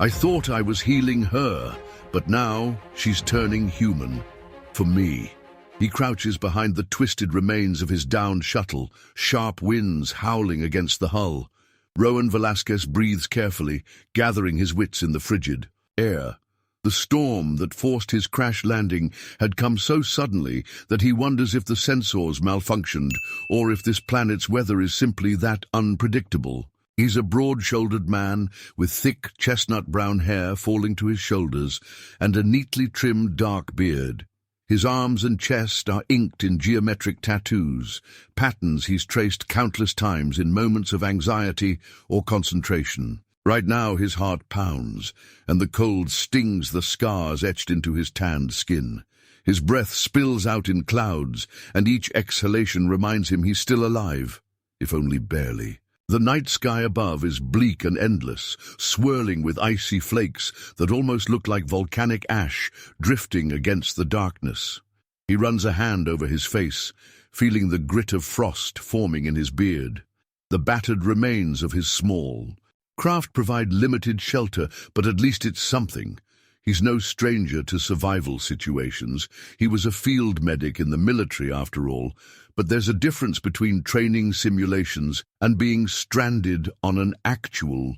I thought I was healing her, but now she's turning human. For me. He crouches behind the twisted remains of his downed shuttle, sharp winds howling against the hull. Rowan Velasquez breathes carefully, gathering his wits in the frigid air. The storm that forced his crash landing had come so suddenly that he wonders if the sensors malfunctioned or if this planet's weather is simply that unpredictable. He's a broad-shouldered man with thick chestnut-brown hair falling to his shoulders and a neatly trimmed dark beard. His arms and chest are inked in geometric tattoos, patterns he's traced countless times in moments of anxiety or concentration. Right now his heart pounds, and the cold stings the scars etched into his tanned skin. His breath spills out in clouds, and each exhalation reminds him he's still alive, if only barely. The night sky above is bleak and endless, swirling with icy flakes that almost look like volcanic ash drifting against the darkness. He runs a hand over his face, feeling the grit of frost forming in his beard. The battered remains of his small craft provide limited shelter, but at least it's something. He's no stranger to survival situations. He was a field medic in the military, after all. But there's a difference between training simulations and being stranded on an actual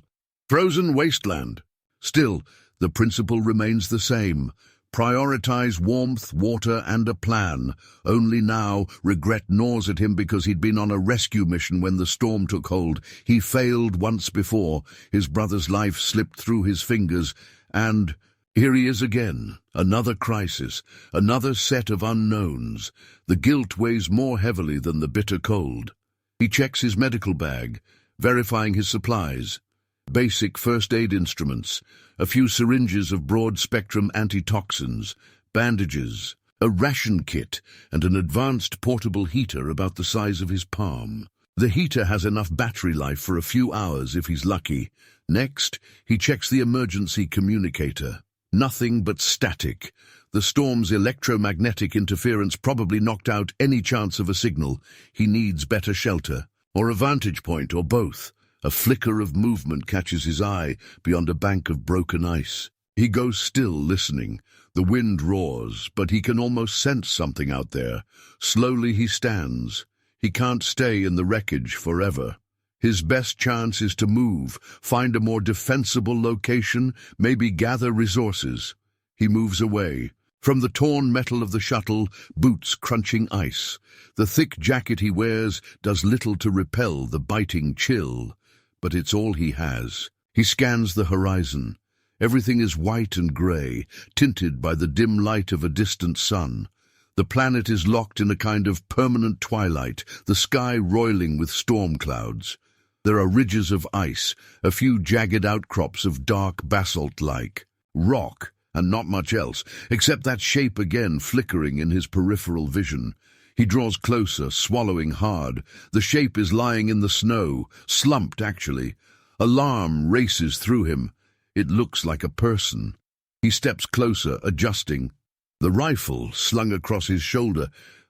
frozen wasteland. Still, the principle remains the same. Prioritize warmth, water, and a plan. Only now, regret gnaws at him because he'd been on a rescue mission when the storm took hold. He failed once before. His brother's life slipped through his fingers, and here he is again. Another crisis, another set of unknowns. The guilt weighs more heavily than the bitter cold. He checks his medical bag, verifying his supplies. Basic first aid instruments, a few syringes of broad-spectrum antitoxins, bandages, a ration kit, and an advanced portable heater about the size of his palm. The heater has enough battery life for a few hours if he's lucky. Next, he checks the emergency communicator. Nothing but static. The storm's electromagnetic interference probably knocked out any chance of a signal. He needs better shelter, or a vantage point, or both. A flicker of movement catches his eye beyond a bank of broken ice. He goes still, listening. The wind roars, but he can almost sense something out there. Slowly he stands. He can't stay in the wreckage forever. His best chance is to move, find a more defensible location, maybe gather resources. He moves away. From the torn metal of the shuttle, boots crunching ice. The thick jacket he wears does little to repel the biting chill. But it's all he has. He scans the horizon. Everything is white and grey, tinted by the dim light of a distant sun. The planet is locked in a kind of permanent twilight, the sky roiling with storm clouds. There are ridges of ice, a few jagged outcrops of dark basalt-like rock, and not much else, except that shape again flickering in his peripheral vision. He draws closer, swallowing hard. The shape is lying in the snow, slumped actually. Alarm races through him. It looks like a person. He steps closer, adjusting. The rifle slung across his shoulder,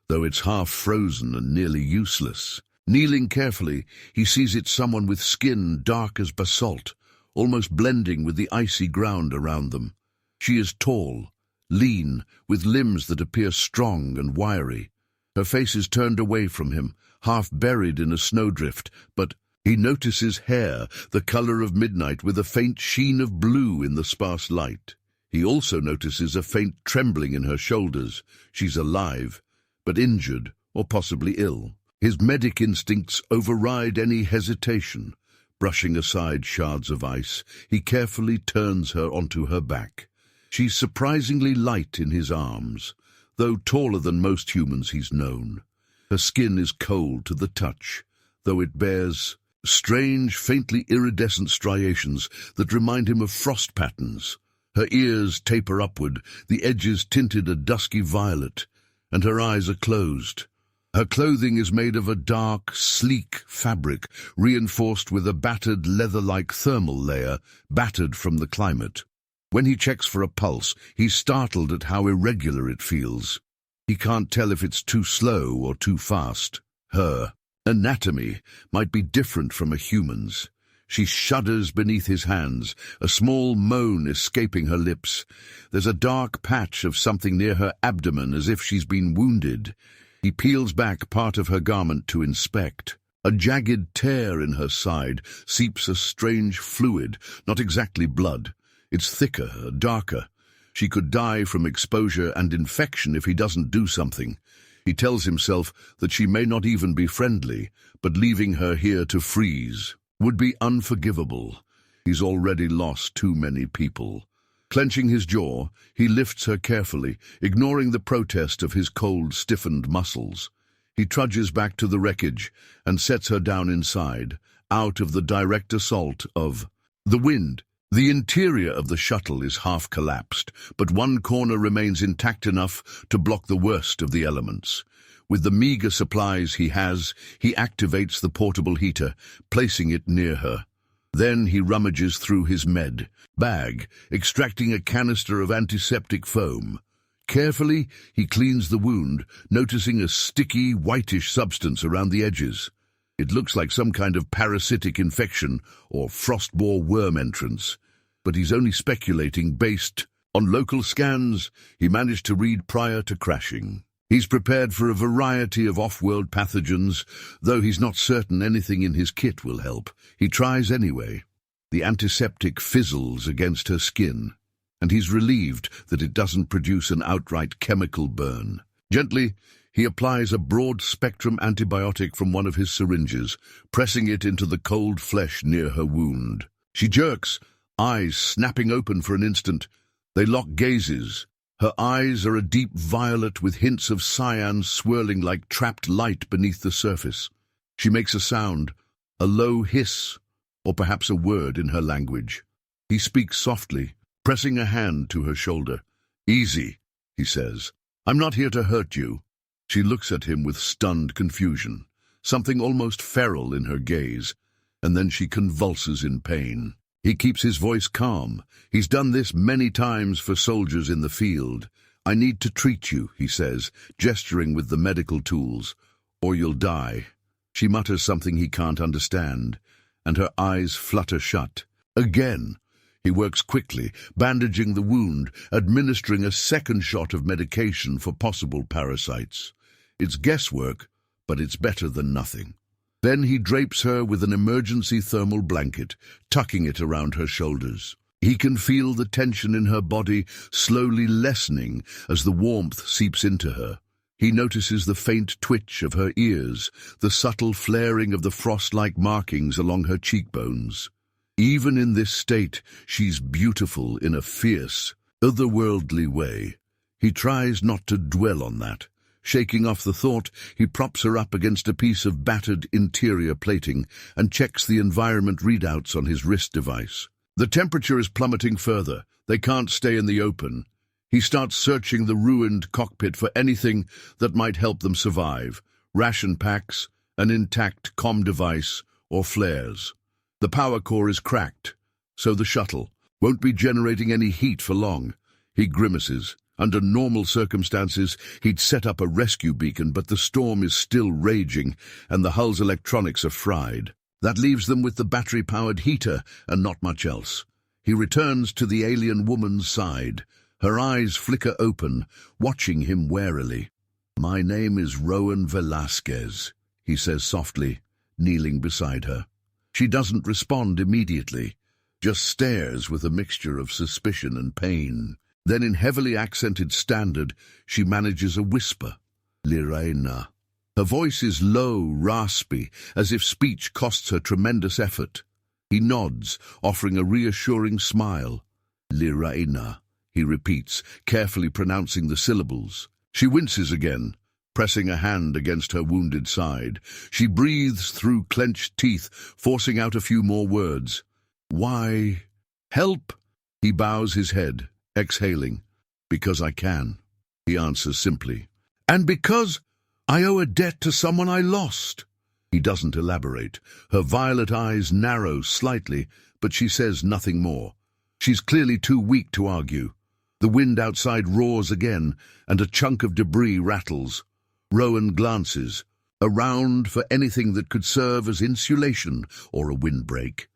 though it's half frozen and nearly useless. Kneeling carefully, he sees it's someone with skin dark as basalt, almost blending with the icy ground around them. She is tall, lean, with limbs that appear strong and wiry. Her face is turned away from him, half buried in a snowdrift, but he notices hair, the color of midnight with a faint sheen of blue in the sparse light. He also notices a faint trembling in her shoulders. She's alive, but injured or possibly ill. His medic instincts override any hesitation. Brushing aside shards of ice, he carefully turns her onto her back. She's surprisingly light in his arms, though taller than most humans he's known. Her skin is cold to the touch, though it bears strange, faintly iridescent striations that remind him of frost patterns. Her ears taper upward, the edges tinted a dusky violet, and her eyes are closed. Her clothing is made of a dark, sleek fabric, reinforced with a battered leather-like thermal layer, battered from the climate. When he checks for a pulse, he's startled at how irregular it feels. He can't tell if it's too slow or too fast. Her anatomy might be different from a human's. She shudders beneath his hands, a small moan escaping her lips. There's a dark patch of something near her abdomen, as if she's been wounded. He peels back part of her garment to inspect. A jagged tear in her side seeps a strange fluid, not exactly blood. It's thicker, darker. She could die from exposure and infection if he doesn't do something. He tells himself that she may not even be friendly, but leaving her here to freeze would be unforgivable. He's already lost too many people. Clenching his jaw, he lifts her carefully, ignoring the protest of his cold, stiffened muscles. He trudges back to the wreckage and sets her down inside, out of the direct assault of the wind. The interior of the shuttle is half collapsed, but one corner remains intact enough to block the worst of the elements. With the meager supplies he has, he activates the portable heater, placing it near her. Then he rummages through his med bag, extracting a canister of antiseptic foam. Carefully, he cleans the wound, noticing a sticky, whitish substance around the edges. It looks like some kind of parasitic infection or frost-borer worm entrance, but he's only speculating based on local scans he managed to read prior to crashing. He's prepared for a variety of off-world pathogens, though he's not certain anything in his kit will help. He tries anyway. The antiseptic fizzles against her skin, and he's relieved that it doesn't produce an outright chemical burn. Gently, he applies a broad-spectrum antibiotic from one of his syringes, pressing it into the cold flesh near her wound. She jerks, eyes snapping open for an instant. They lock gazes. Her eyes are a deep violet with hints of cyan swirling like trapped light beneath the surface. She makes a sound, a low hiss, or perhaps a word in her language. He speaks softly, pressing a hand to her shoulder. "Easy," he says. "I'm not here to hurt you." She looks at him with stunned confusion, something almost feral in her gaze, and then she convulses in pain. He keeps his voice calm. He's done this many times for soldiers in the field. "I need to treat you," he says, gesturing with the medical tools, "or you'll die." She mutters something he can't understand, and her eyes flutter shut. Again, he works quickly, bandaging the wound, administering a second shot of medication for possible parasites. It's guesswork, but it's better than nothing. Then he drapes her with an emergency thermal blanket, tucking it around her shoulders. He can feel the tension in her body slowly lessening as the warmth seeps into her. He notices the faint twitch of her ears, the subtle flaring of the frost-like markings along her cheekbones. Even in this state, she's beautiful in a fierce, otherworldly way. He tries not to dwell on that. Shaking off the thought, he props her up against a piece of battered interior plating and checks the environment readouts on his wrist device. The temperature is plummeting further. They can't stay in the open. He starts searching the ruined cockpit for anything that might help them survive. Ration packs, an intact comm device, or flares. The power core is cracked, so the shuttle won't be generating any heat for long. He grimaces. Under normal circumstances, he'd set up a rescue beacon, but the storm is still raging, and the hull's electronics are fried. That leaves them with the battery-powered heater and not much else. He returns to the alien woman's side. Her eyes flicker open, watching him warily. "My name is Rowan Velasquez," he says softly, kneeling beside her. She doesn't respond immediately, just stares with a mixture of suspicion and pain. Then in heavily accented standard, she manages a whisper. "Lirae'na." Her voice is low, raspy, as if speech costs her tremendous effort. He nods, offering a reassuring smile. "Lirae'na," he repeats, carefully pronouncing the syllables. She winces again, pressing a hand against her wounded side. She breathes through clenched teeth, forcing out a few more words. "Why? Help?" He bows his head, exhaling. "Because I can," he answers simply. "And because I owe a debt to someone I lost." He doesn't elaborate. Her violet eyes narrow slightly, but she says nothing more. She's clearly too weak to argue. The wind outside roars again, and a chunk of debris rattles. Rowan glances, around for anything that could serve as insulation or a windbreak.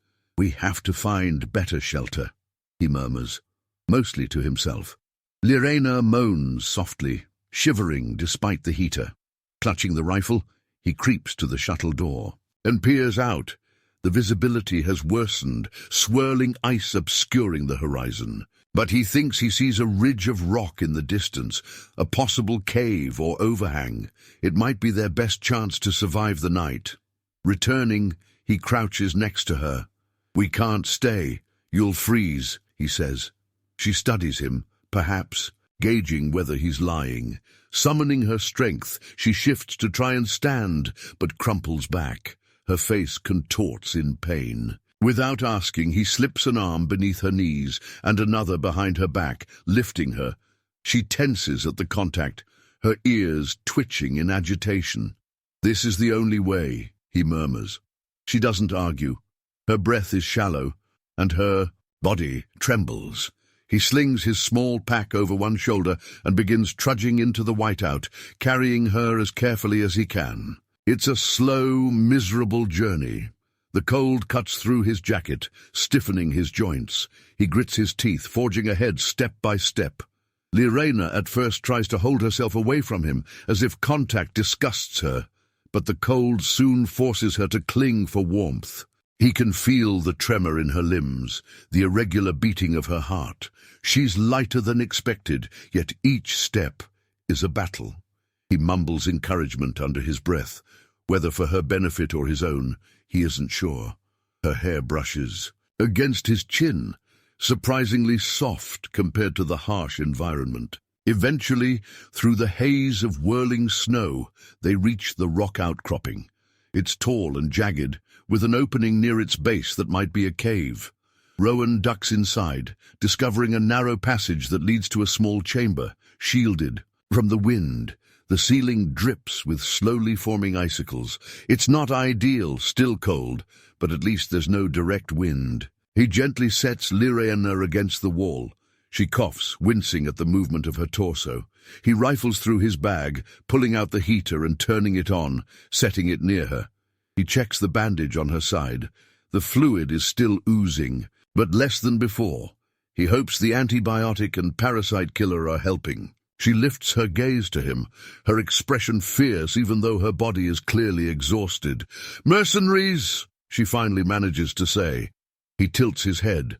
"We have to find better shelter," he murmurs, mostly to himself. Lirae'na moans softly, shivering despite the heater. Clutching the rifle, he creeps to the shuttle door and peers out. The visibility has worsened, swirling ice obscuring the horizon. But he thinks he sees a ridge of rock in the distance, a possible cave or overhang. It might be their best chance to survive the night. Returning, he crouches next to her. "We can't stay. You'll freeze," he says. She studies him, perhaps, gauging whether he's lying. Summoning her strength, she shifts to try and stand, but crumples back. Her face contorts in pain. Without asking, he slips an arm beneath her knees and another behind her back, lifting her. She tenses at the contact, her ears twitching in agitation. "This is the only way," he murmurs. She doesn't argue. Her breath is shallow, and her body trembles. He slings his small pack over one shoulder and begins trudging into the whiteout, carrying her as carefully as he can. It's a slow, miserable journey. The cold cuts through his jacket, stiffening his joints. He grits his teeth, forging ahead step by step. Lirae'na at first tries to hold herself away from him, as if contact disgusts her, but the cold soon forces her to cling for warmth. He can feel the tremor in her limbs, the irregular beating of her heart. She's lighter than expected, yet each step is a battle. He mumbles encouragement under his breath. Whether for her benefit or his own, he isn't sure. Her hair brushes against his chin, surprisingly soft compared to the harsh environment. Eventually, through the haze of whirling snow, they reach the rock outcropping. It's tall and jagged, with an opening near its base that might be a cave. Rowan ducks inside, discovering a narrow passage that leads to a small chamber, shielded from the wind. The ceiling drips with slowly forming icicles. It's not ideal, still cold, but at least there's no direct wind. He gently sets Lirae'na against the wall. She coughs, wincing at the movement of her torso. He rifles through his bag, pulling out the heater and turning it on, setting it near her. He checks the bandage on her side. The fluid is still oozing, but less than before. He hopes the antibiotic and parasite killer are helping. She lifts her gaze to him, her expression fierce even though her body is clearly exhausted. "Mercenaries," she finally manages to say. He tilts his head.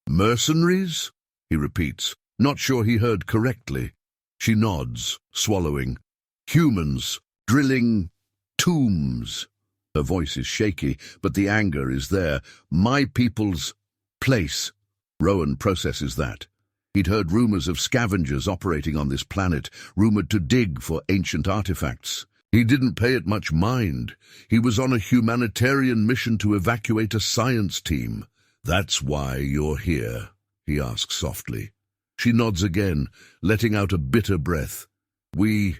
"Mercenaries?" he repeats, not sure he heard correctly. She nods, swallowing. "Humans, drilling tombs." Her voice is shaky, but the anger is there. "My people's place." Rowan processes that. He'd heard rumors of scavengers operating on this planet, rumored to dig for ancient artifacts. He didn't pay it much mind. He was on a humanitarian mission to evacuate a science team. "That's why you're here?" he asks softly. She nods again, letting out a bitter breath. "We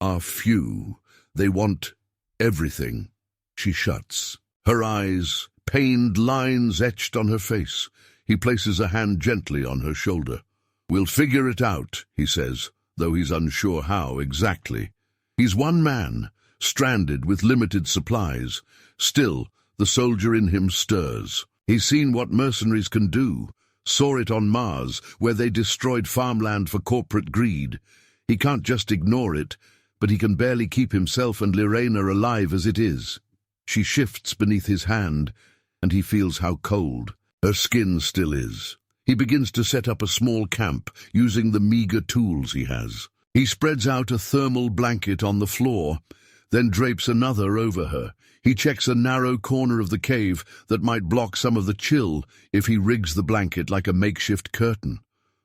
are few. They want everything." She shuts, her eyes, pained lines etched on her face. He places a hand gently on her shoulder. "We'll figure it out," he says, though he's unsure how exactly. He's one man, stranded with limited supplies. Still, the soldier in him stirs. He's seen what mercenaries can do, saw it on Mars, where they destroyed farmland for corporate greed. He can't just ignore it, but he can barely keep himself and Lirae'na alive as it is. She shifts beneath his hand, and he feels how cold her skin still is. He begins to set up a small camp, using the meager tools he has. He spreads out a thermal blanket on the floor, then drapes another over her. He checks a narrow corner of the cave that might block some of the chill if he rigs the blanket like a makeshift curtain.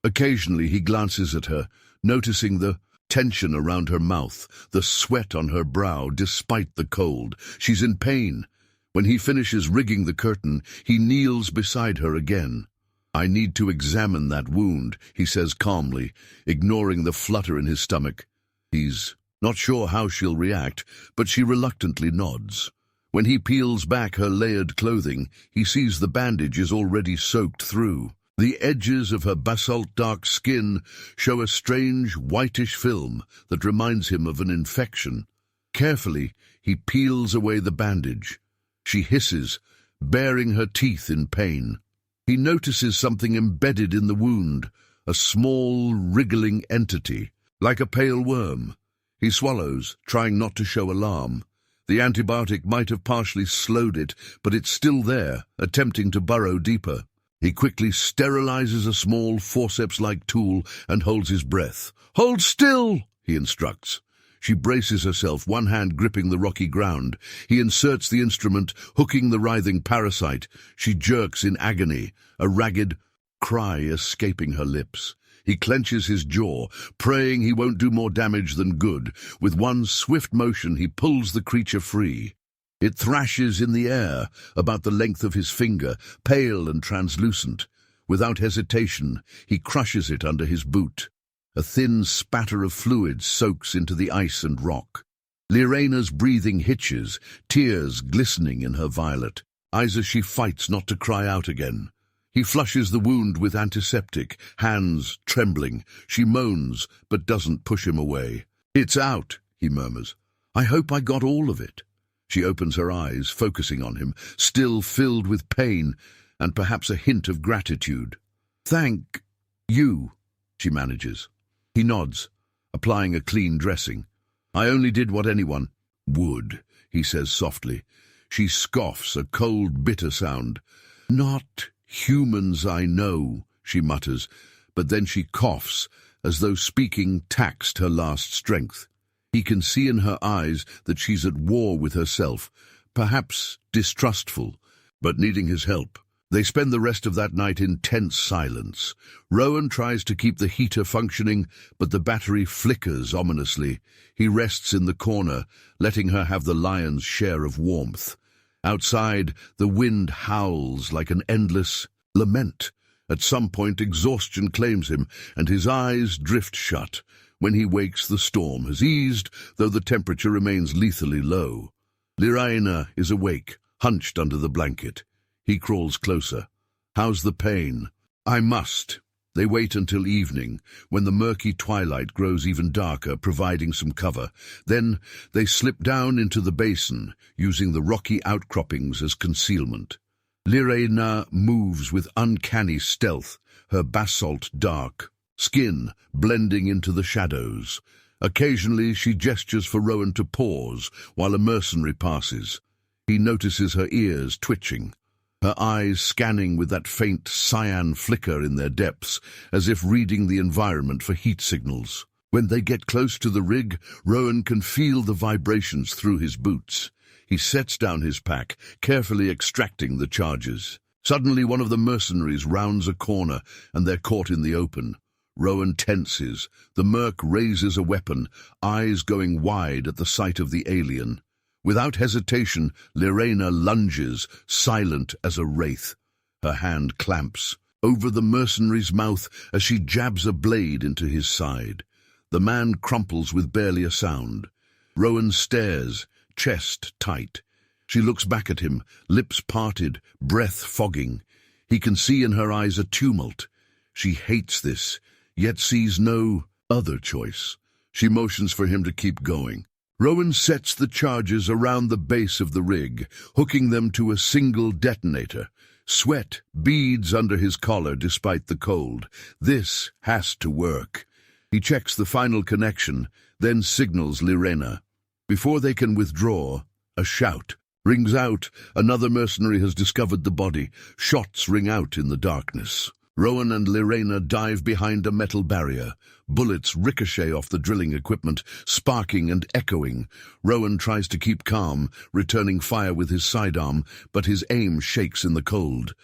Occasionally he glances at her, noticing the tension around her mouth, the sweat on her brow despite the cold. She's in pain. When he finishes rigging the curtain, he kneels beside her again. "I need to examine that wound," he says calmly, ignoring the flutter in his stomach. He's not sure how she'll react, but she reluctantly nods. When he peels back her layered clothing, he sees the bandage is already soaked through. The edges of her basalt-dark skin show a strange whitish film that reminds him of an infection. Carefully, he peels away the bandage. She hisses, baring her teeth in pain. He notices something embedded in the wound, a small, wriggling entity, like a pale worm. He swallows, trying not to show alarm. The antibiotic might have partially slowed it, but it's still there, attempting to burrow deeper. He quickly sterilizes a small forceps-like tool and holds his breath. "Hold still," he instructs. She braces herself, one hand gripping the rocky ground. He inserts the instrument, hooking the writhing parasite. She jerks in agony, a ragged cry escaping her lips. He clenches his jaw, praying he won't do more damage than good. With one swift motion, he pulls the creature free. It thrashes in the air, about the length of his finger, pale and translucent. Without hesitation, he crushes it under his boot. A thin spatter of fluid soaks into the ice and rock. Lirae'na's breathing hitches, tears glistening in her violet eyes as she fights not to cry out again. He flushes the wound with antiseptic, hands trembling. She moans, but doesn't push him away. "It's out," he murmurs. "I hope I got all of it." She opens her eyes, focusing on him, still filled with pain and perhaps a hint of gratitude. "Thank you," she manages. He nods, applying a clean dressing. "I only did what anyone would," he says softly. She scoffs, a cold, bitter sound. "Not humans, I know," she mutters, but then she coughs, as though speaking taxed her last strength. He can see in her eyes that she's at war with herself, perhaps distrustful, but needing his help. They spend the rest of that night in tense silence. Rowan tries to keep the heater functioning, but the battery flickers ominously. He rests in the corner, letting her have the lion's share of warmth. Outside, the wind howls like an endless lament. At some point, exhaustion claims him, and his eyes drift shut. When he wakes, the storm has eased, though the temperature remains lethally low. Lirae'na is awake, hunched under the blanket. He crawls closer. "How's the pain?" "I must." They wait until evening, when the murky twilight grows even darker, providing some cover. Then they slip down into the basin, using the rocky outcroppings as concealment. Lirae'na moves with uncanny stealth, her basalt dark, skin blending into the shadows. Occasionally she gestures for Rowan to pause while a mercenary passes. He notices her ears twitching, her eyes scanning with that faint cyan flicker in their depths, as if reading the environment for heat signals. When they get close to the rig, Rowan can feel the vibrations through his boots. He sets down his pack, carefully extracting the charges. Suddenly one of the mercenaries rounds a corner, and they're caught in the open. Rowan tenses. The merc raises a weapon, eyes going wide at the sight of the alien. Without hesitation, Lirae'na lunges, silent as a wraith. Her hand clamps over the mercenary's mouth as she jabs a blade into his side. The man crumples with barely a sound. Rowan stares, chest tight. She looks back at him, lips parted, breath fogging. He can see in her eyes a tumult. She hates this, yet sees no other choice. She motions for him to keep going. Rowan sets the charges around the base of the rig, hooking them to a single detonator. Sweat beads under his collar despite the cold. This has to work. He checks the final connection, then signals Lirae'na. Before they can withdraw, a shout rings out. Another mercenary has discovered the body. Shots ring out in the darkness. Rowan and Lirae'na dive behind a metal barrier. Bullets ricochet off the drilling equipment, sparking and echoing. Rowan tries to keep calm, returning fire with his sidearm, but his aim shakes in the cold.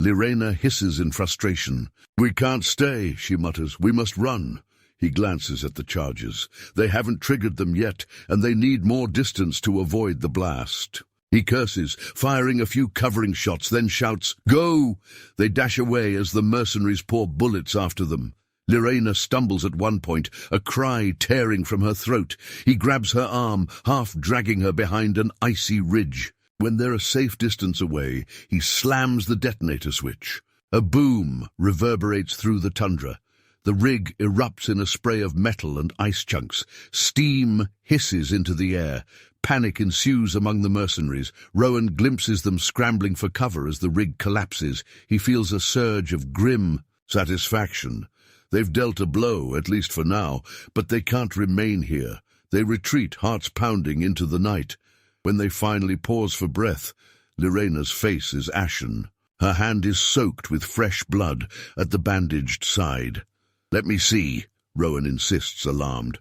Lirae'na hisses in frustration. "We can't stay," she mutters. "We must run." He glances at the charges. They haven't triggered them yet, and they need more distance to avoid the blast. He curses, firing a few covering shots, then shouts, "Go!" They dash away as the mercenaries pour bullets after them. Lirae'na stumbles at one point, a cry tearing from her throat. He grabs her arm, half dragging her behind an icy ridge. When they're a safe distance away, he slams the detonator switch. A boom reverberates through the tundra. The rig erupts in a spray of metal and ice chunks. Steam hisses into the air. Panic ensues among the mercenaries. Rowan glimpses them scrambling for cover as the rig collapses. He feels a surge of grim satisfaction. They've dealt a blow, at least for now, but they can't remain here. They retreat, hearts pounding, into the night. When they finally pause for breath, Lirae'na's face is ashen. Her hand is soaked with fresh blood at the bandaged side. "Let me see," Rowan insists, alarmed.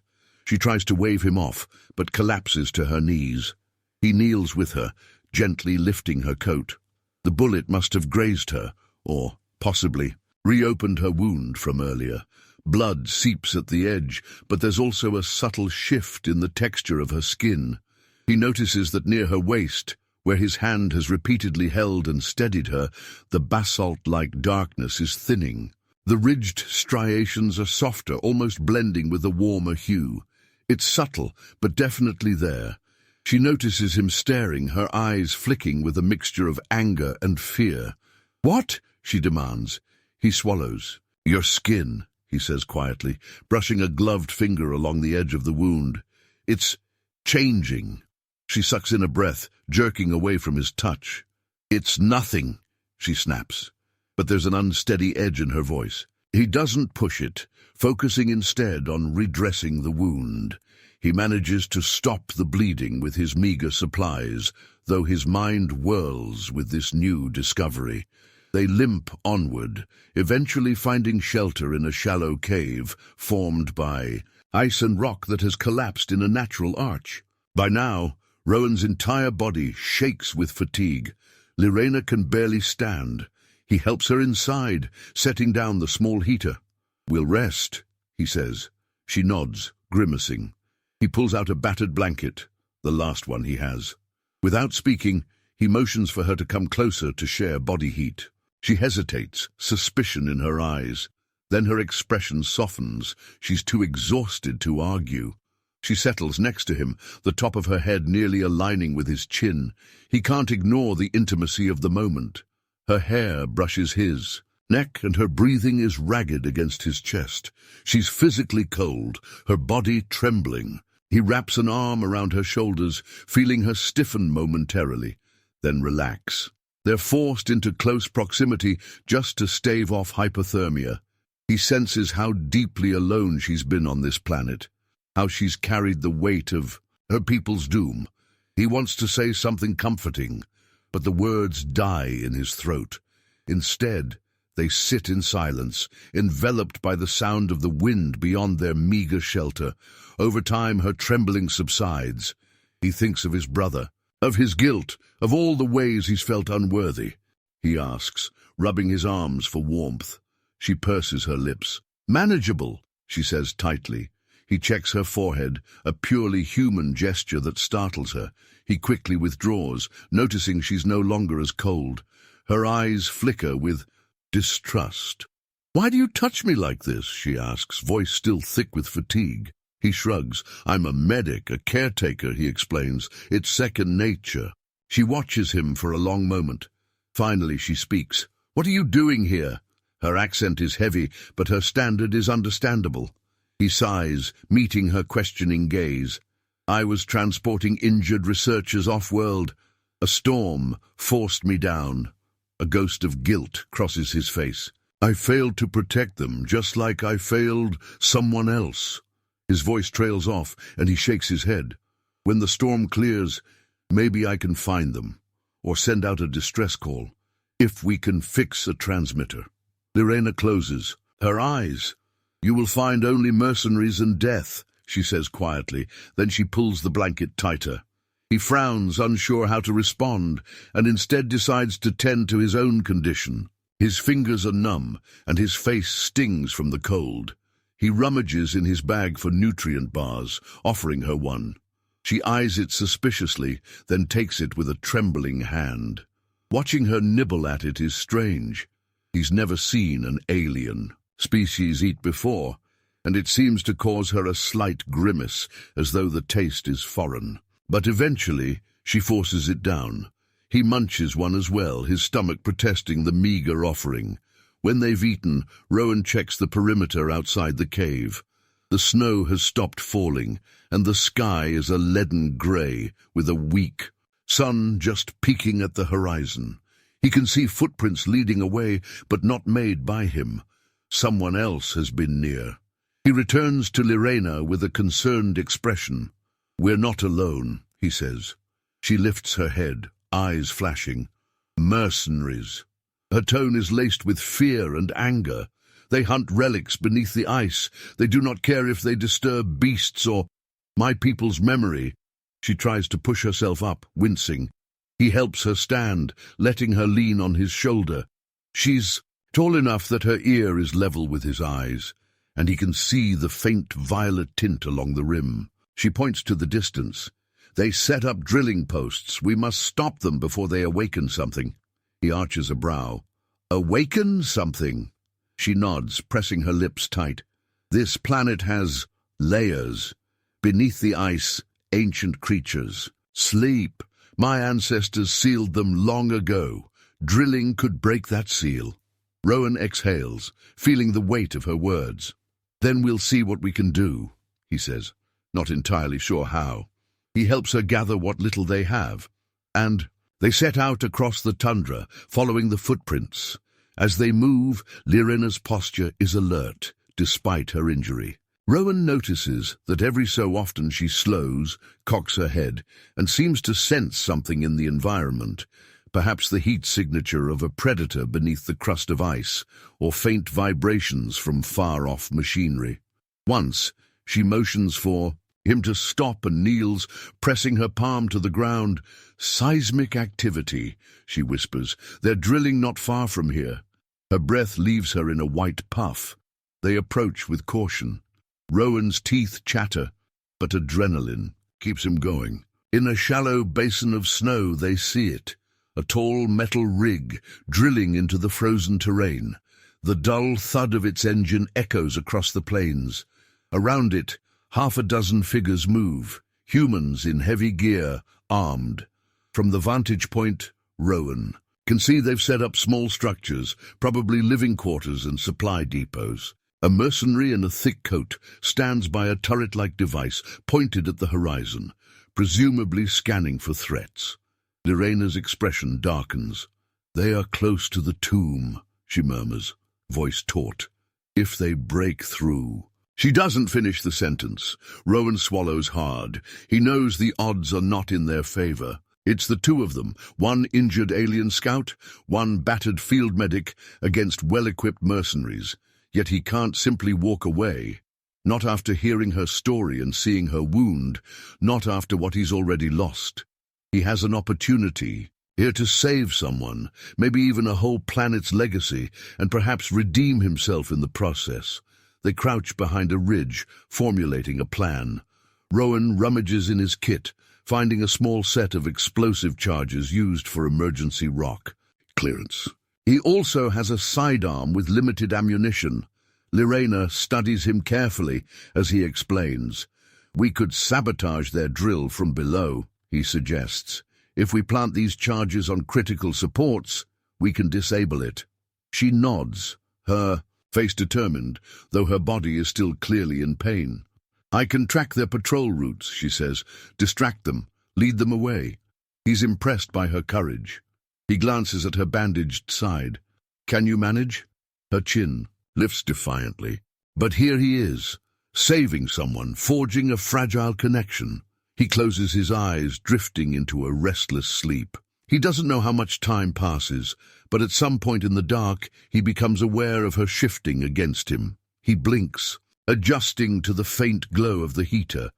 She tries to wave him off, but collapses to her knees. He kneels with her, gently lifting her coat. The bullet must have grazed her, or, possibly, reopened her wound from earlier. Blood seeps at the edge, but there's also a subtle shift in the texture of her skin. He notices that near her waist, where his hand has repeatedly held and steadied her, the basalt-like darkness is thinning. The ridged striations are softer, almost blending with a warmer hue. It's subtle, but definitely there. She notices him staring, her eyes flicking with a mixture of anger and fear. "What?" she demands. He swallows. "Your skin," he says quietly, brushing a gloved finger along the edge of the wound. "It's changing." She sucks in a breath, jerking away from his touch. "It's nothing," she snaps, but there's an unsteady edge in her voice. He doesn't push it, focusing instead on redressing the wound. He manages to stop the bleeding with his meager supplies, though his mind whirls with this new discovery. They limp onward, eventually finding shelter in a shallow cave formed by ice and rock that has collapsed in a natural arch. By now, Rowan's entire body shakes with fatigue. Lirae'na can barely stand. He helps her inside, setting down the small heater. "We'll rest," he says. She nods, grimacing. He pulls out a battered blanket, the last one he has. Without speaking, he motions for her to come closer to share body heat. She hesitates, suspicion in her eyes. Then her expression softens. She's too exhausted to argue. She settles next to him, the top of her head nearly aligning with his chin. He can't ignore the intimacy of the moment. Her hair brushes his neck, and her breathing is ragged against his chest. She's physically cold, her body trembling. He wraps an arm around her shoulders, feeling her stiffen momentarily, then relax. They're forced into close proximity just to stave off hypothermia. He senses how deeply alone she's been on this planet, how she's carried the weight of her people's doom. He wants to say something comforting, but the words die in his throat. Instead, they sit in silence, enveloped by the sound of the wind beyond their meager shelter. Over time, her trembling subsides. He thinks of his brother, of his guilt, of all the ways he's felt unworthy. He asks, rubbing his arms for warmth. She purses her lips. "Manageable," she says tightly. He checks her forehead, a purely human gesture that startles her. He quickly withdraws, noticing she's no longer as cold. Her eyes flicker with distrust. "Why do you touch me like this?" she asks, voice still thick with fatigue. He shrugs. "I'm a medic, a caretaker," he explains. "It's second nature." She watches him for a long moment. Finally she speaks. "What are you doing here?" Her accent is heavy, but her standard is understandable. He sighs, meeting her questioning gaze. "I was transporting injured researchers off-world. A storm forced me down." A ghost of guilt crosses his face. "I failed to protect them, just like I failed someone else." His voice trails off, and he shakes his head. "When the storm clears, maybe I can find them, or send out a distress call, if we can fix a transmitter." Lirae'na closes. Her eyes. "You will find only mercenaries and death," she says quietly. Then she pulls the blanket tighter. He frowns, unsure how to respond, and instead decides to tend to his own condition. His fingers are numb, and his face stings from the cold. He rummages in his bag for nutrient bars, offering her one. She eyes it suspiciously, then takes it with a trembling hand. Watching her nibble at it is strange. He's never seen an alien species eat before, and it seems to cause her a slight grimace, as though the taste is foreign. But eventually, she forces it down. He munches one as well, his stomach protesting the meager offering. When they've eaten, Rowan checks the perimeter outside the cave. The The snow has stopped falling, and the sky is a leaden grey with a weak sun just peeking at the horizon. He can see footprints leading away, but not made by him. Someone else has been near. He returns to Lirae'na with a concerned expression. "We're not alone," he says. She lifts her head, eyes flashing. "Mercenaries." Her tone is laced with fear and anger. They hunt relics beneath the ice. They do not care if they disturb beasts or my people's memory. She tries to push herself up, wincing. He helps her stand, letting her lean on his shoulder. She's tall enough that her ear is level with his eyes, and he can see the faint violet tint along the rim. She points to the distance. "They set up drilling posts. We must stop them before they awaken something." He arches a brow. "Awaken something?" She nods, pressing her lips tight. "This planet has layers. Beneath the ice, ancient creatures. Sleep. My ancestors sealed them long ago. Drilling could break that seal." Rowan exhales, feeling the weight of her words. "Then we'll see what we can do," he says, not entirely sure how. He helps her gather what little they have, and they set out across the tundra, following the footprints. As they move, Lirae'na's posture is alert, despite her injury. Rowan notices that every so often she slows, cocks her head, and seems to sense something in the environment, perhaps the heat signature of a predator beneath the crust of ice, or faint vibrations from far-off machinery. Once, she motions for him to stop and kneels, pressing her palm to the ground. "Seismic activity," she whispers. "They're drilling not far from here." Her breath leaves her in a white puff. They approach with caution. Rowan's teeth chatter, but adrenaline keeps him going. In a shallow basin of snow they see it, a tall metal rig drilling into the frozen terrain. The dull thud of its engine echoes across the plains. Around it, half a dozen figures move, humans in heavy gear, armed. From the vantage point, Rowan can see they've set up small structures, probably living quarters and supply depots. A mercenary in a thick coat stands by a turret-like device pointed at the horizon, presumably scanning for threats. Lirae'na's expression darkens. "They are close to the tomb," she murmurs, voice taut. "If they break through..." She doesn't finish the sentence. Rowan swallows hard. He knows the odds are not in their favor. It's the two of them, one injured alien scout, one battered field medic, against well-equipped mercenaries. Yet he can't simply walk away. Not after hearing her story and seeing her wound, not after what he's already lost. He has an opportunity here to save someone, maybe even a whole planet's legacy, and perhaps redeem himself in the process. They crouch behind a ridge, formulating a plan. Rowan rummages in his kit, finding a small set of explosive charges used for emergency rock clearance. He also has a sidearm with limited ammunition. Lirae'na studies him carefully as he explains. "We could sabotage their drill from below," he suggests. "If we plant these charges on critical supports, we can disable it." She nods, her face determined, though her body is still clearly in pain. "I can track their patrol routes," she says. "Distract them, lead them away." He's impressed by her courage. He glances at her bandaged side. "Can you manage?" Her chin lifts defiantly. But here he is, saving someone, forging a fragile connection. He closes his eyes, drifting into a restless sleep. He doesn't know how much time passes, but at some point in the dark, he becomes aware of her shifting against him. He blinks, adjusting to the faint glow of the heater.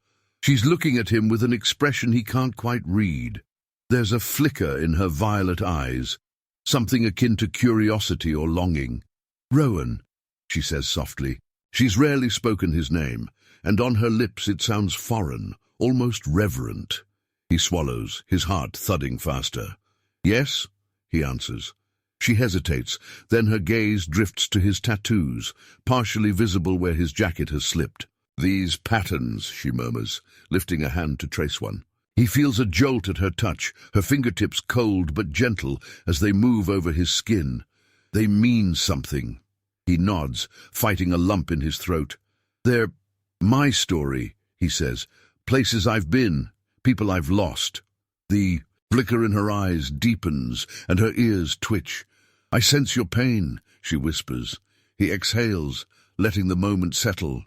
She's looking at him with an expression he can't quite read. There's a flicker in her violet eyes, something akin to curiosity or longing. "Rowan," she says softly. She's rarely spoken his name, and on her lips it sounds foreign, almost reverent. He swallows, his heart thudding faster. "Yes?" he answers. She hesitates, then her gaze drifts to his tattoos, partially visible where his jacket has slipped. "These patterns," she murmurs, lifting a hand to trace one. He feels a jolt at her touch, her fingertips cold but gentle as they move over his skin. They mean something. He nods, fighting a lump in his throat. "They're My story, he says, places I've been, people I've lost. The flicker in her eyes deepens and her ears twitch. I sense your pain, she whispers. He exhales, letting the moment settle.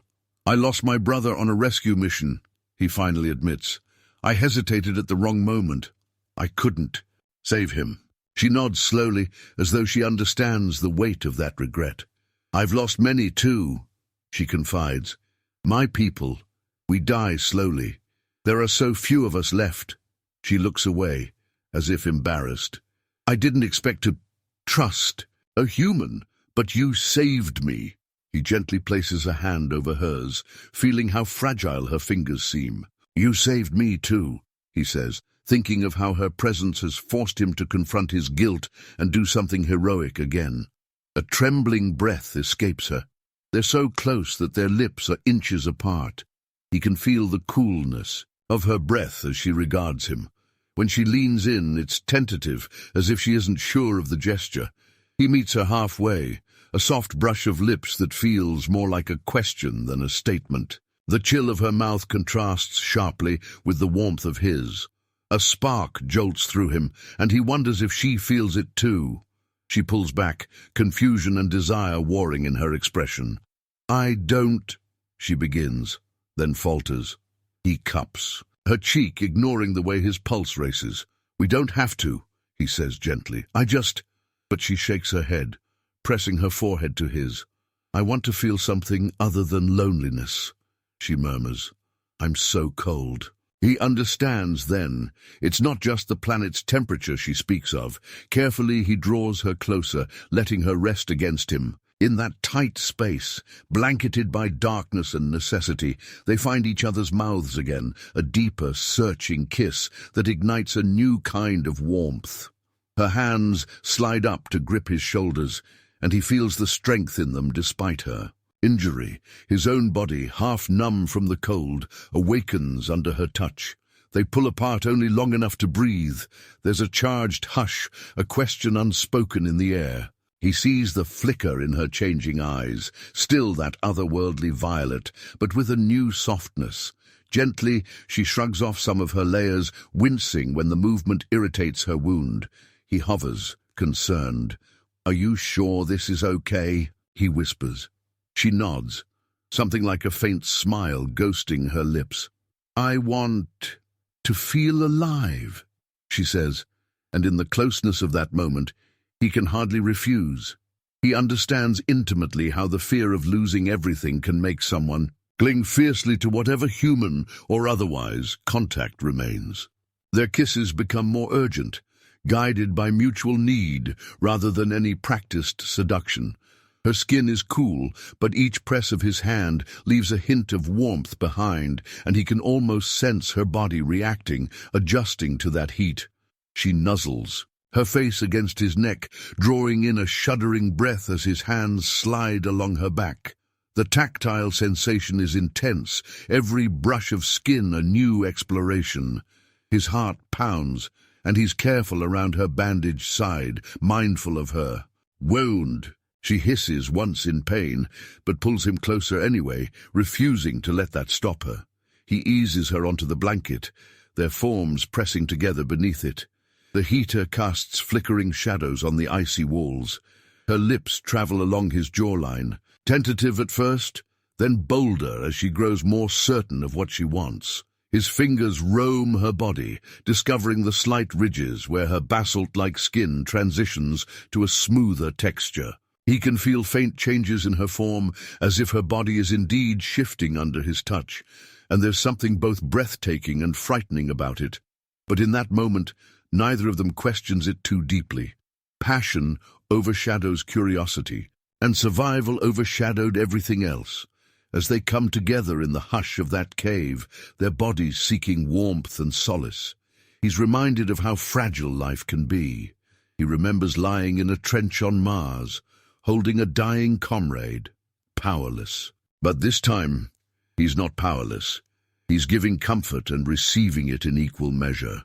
I lost my brother on a rescue mission, he finally admits. I hesitated at the wrong moment. I couldn't save him. She nods slowly, as though she understands the weight of that regret. I've lost many too, she confides. My people, we die slowly. There are so few of us left. She looks away, as if embarrassed. I didn't expect to trust a human, but you saved me. He gently places a hand over hers, feeling how fragile her fingers seem. You saved me too, he says, thinking of how her presence has forced him to confront his guilt and do something heroic again. A trembling breath escapes her. They're so close that their lips are inches apart. He can feel the coolness of her breath as she regards him. When she leans in, it's tentative, as if she isn't sure of the gesture. He meets her halfway, a soft brush of lips that feels more like a question than a statement. The chill of her mouth contrasts sharply with the warmth of his. A spark jolts through him, and he wonders if she feels it too. She pulls back, confusion and desire warring in her expression. I don't, she begins, then falters. He cups her cheek, ignoring the way his pulse races. We don't have to, he says gently. But she shakes her head, pressing her forehead to his. I want to feel something other than loneliness, she murmurs. I'm so cold. He understands then. It's not just the planet's temperature she speaks of. Carefully he draws her closer, letting her rest against him. In that tight space, blanketed by darkness and necessity, they find each other's mouths again, a deeper, searching kiss that ignites a new kind of warmth. Her hands slide up to grip his shoulders, and he feels the strength in them despite her. Injury, his own body, half numb from the cold, awakens under her touch. They pull apart only long enough to breathe. There's a charged hush, a question unspoken in the air. He sees the flicker in her changing eyes, still that otherworldly violet, but with a new softness. Gently, she shrugs off some of her layers, wincing when the movement irritates her wound. He hovers, concerned. Are you sure this is okay? He whispers. She nods, something like a faint smile ghosting her lips. I want to feel alive, she says, and in the closeness of that moment, he can hardly refuse. He understands intimately how the fear of losing everything can make someone cling fiercely to whatever human or otherwise contact remains. Their kisses become more urgent, guided by mutual need rather than any practiced seduction. Her skin is cool, but each press of his hand leaves a hint of warmth behind, and he can almost sense her body reacting, adjusting to that heat. She nuzzles, her face against his neck, drawing in a shuddering breath as his hands slide along her back. The tactile sensation is intense, every brush of skin a new exploration. His heart pounds, and he's careful around her bandaged side, mindful of her. Wound. She hisses once in pain, but pulls him closer anyway, refusing to let that stop her. He eases her onto the blanket, their forms pressing together beneath it. The heater casts flickering shadows on the icy walls. Her lips travel along his jawline, tentative at first, then bolder as she grows more certain of what she wants. His fingers roam her body, discovering the slight ridges where her basalt-like skin transitions to a smoother texture. He can feel faint changes in her form, as if her body is indeed shifting under his touch, and there's something both breathtaking and frightening about it. But in that moment, neither of them questions it too deeply. Passion overshadows curiosity, and survival overshadowed everything else. As they come together in the hush of that cave, their bodies seeking warmth and solace, he's reminded of how fragile life can be. He remembers lying in a trench on Mars, holding a dying comrade, powerless. But this time, he's not powerless. He's giving comfort and receiving it in equal measure.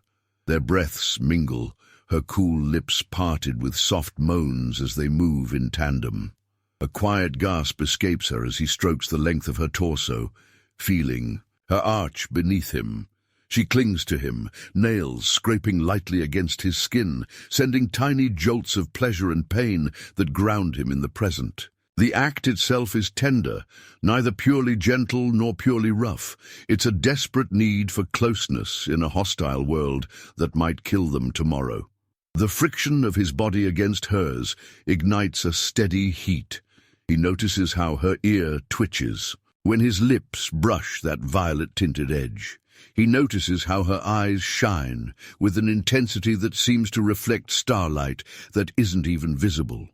Their breaths mingle, her cool lips parted with soft moans as they move in tandem. A quiet gasp escapes her as he strokes the length of her torso, feeling, her arch beneath him. She clings to him, nails scraping lightly against his skin, sending tiny jolts of pleasure and pain that ground him in the present. The act itself is tender, neither purely gentle nor purely rough. It's a desperate need for closeness in a hostile world that might kill them tomorrow. The friction of his body against hers ignites a steady heat. He notices how her ear twitches when his lips brush that violet-tinted edge. He notices how her eyes shine with an intensity that seems to reflect starlight that isn't even visible.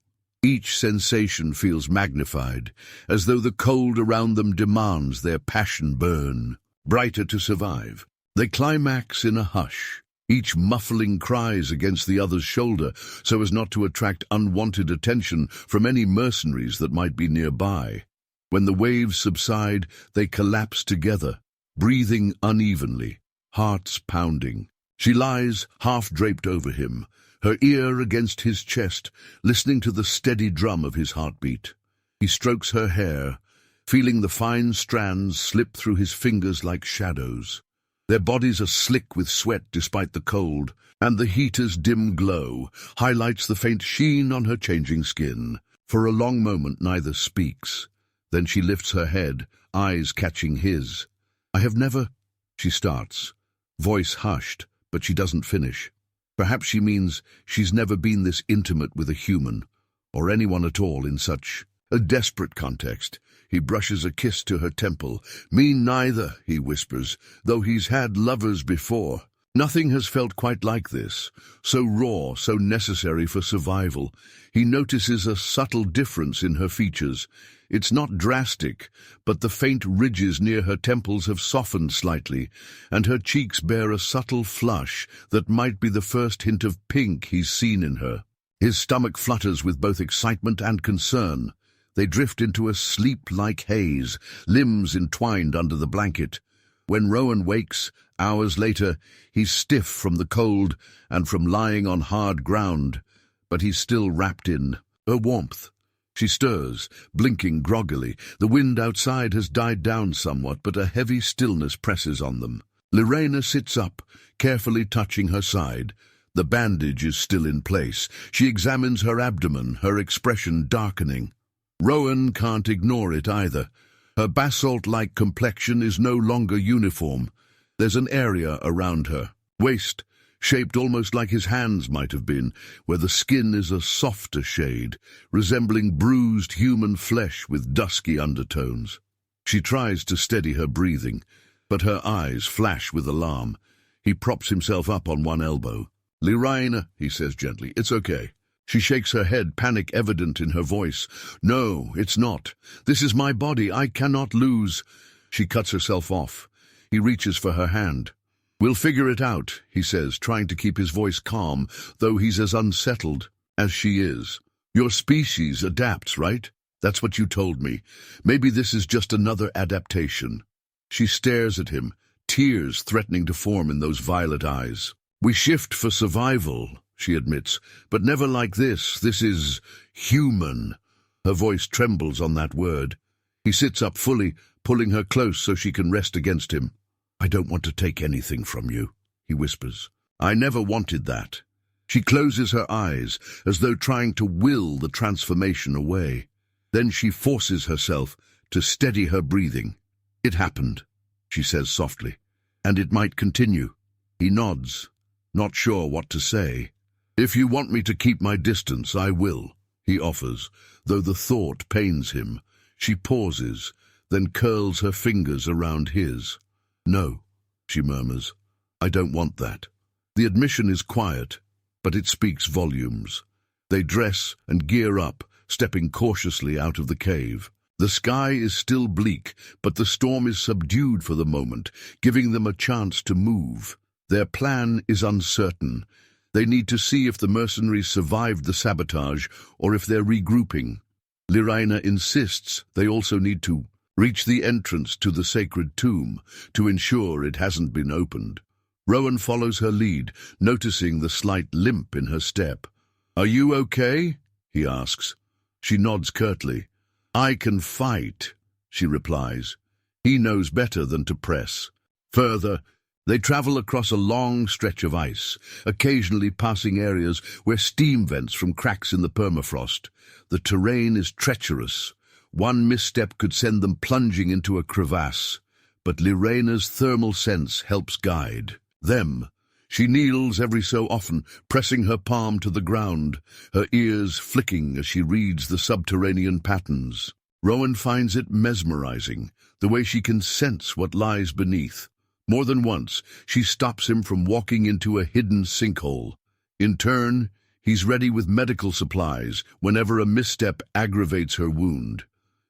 Each sensation feels magnified, as though the cold around them demands their passion burn, brighter to survive. They climax in a hush, each muffling cries against the other's shoulder so as not to attract unwanted attention from any mercenaries that might be nearby. When the waves subside, they collapse together, breathing unevenly, hearts pounding. She lies half-draped over him, her ear against his chest, listening to the steady drum of his heartbeat. He strokes her hair, feeling the fine strands slip through his fingers like shadows. Their bodies are slick with sweat despite the cold, and the heater's dim glow highlights the faint sheen on her changing skin. For a long moment neither speaks. Then she lifts her head, eyes catching his. "I have never—" she starts, voice hushed, but she doesn't finish. Perhaps she means she's never been this intimate with a human, or anyone at all in such a desperate context. He brushes a kiss to her temple. "Me neither," he whispers, "though he's had lovers before. Nothing has felt quite like this, so raw, so necessary for survival." He notices a subtle difference in her features. It's not drastic, but the faint ridges near her temples have softened slightly, and her cheeks bear a subtle flush that might be the first hint of pink he's seen in her. His stomach flutters with both excitement and concern. They drift into a sleep-like haze, limbs entwined under the blanket. When Rowan wakes, hours later, he's stiff from the cold and from lying on hard ground, but he's still wrapped in her warmth. She stirs, blinking groggily. The wind outside has died down somewhat, but a heavy stillness presses on them. Lirae'na sits up, carefully touching her side. The bandage is still in place. She examines her abdomen, her expression darkening. Rowan can't ignore it either. Her basalt-like complexion is no longer uniform. There's an area around her waist, shaped almost like his hands might have been, where the skin is a softer shade, resembling bruised human flesh with dusky undertones. She tries to steady her breathing, but her eyes flash with alarm. He props himself up on one elbow. "Lirae'na," he says gently, "it's okay." She shakes her head, panic evident in her voice. "No, it's not. This is my body. I cannot lose." She cuts herself off. He reaches for her hand. "We'll figure it out," he says, trying to keep his voice calm, though he's as unsettled as she is. "Your species adapts, right? That's what you told me. Maybe this is just another adaptation." She stares at him, tears threatening to form in those violet eyes. "We shift for survival," she admits, "but never like this. This is human." Her voice trembles on that word. He sits up fully, pulling her close so she can rest against him. "I don't want to take anything from you," he whispers. "I never wanted that." She closes her eyes, as though trying to will the transformation away. Then she forces herself to steady her breathing. "It happened," she says softly, "and it might continue." He nods, not sure what to say. "If you want me to keep my distance, I will," he offers, though the thought pains him. She pauses, then curls her fingers around his. "No," she murmurs, "I don't want that." The admission is quiet, but it speaks volumes. They dress and gear up, stepping cautiously out of the cave. The sky is still bleak, but the storm is subdued for the moment, giving them a chance to move. Their plan is uncertain. They need to see if the mercenaries survived the sabotage or if they're regrouping. Lirae'na insists they also need to reach the entrance to the sacred tomb to ensure it hasn't been opened. Rowan follows her lead, noticing the slight limp in her step. "Are you okay?" he asks. She nods curtly. "I can fight," she replies. He knows better than to press. Further, they travel across a long stretch of ice, occasionally passing areas where steam vents from cracks in the permafrost. The terrain is treacherous. One misstep could send them plunging into a crevasse, but Lirae'na's thermal sense helps guide them. She kneels every so often, pressing her palm to the ground, her ears flicking as she reads the subterranean patterns. Rowan finds it mesmerizing, the way she can sense what lies beneath. More than once, she stops him from walking into a hidden sinkhole. In turn, he's ready with medical supplies whenever a misstep aggravates her wound.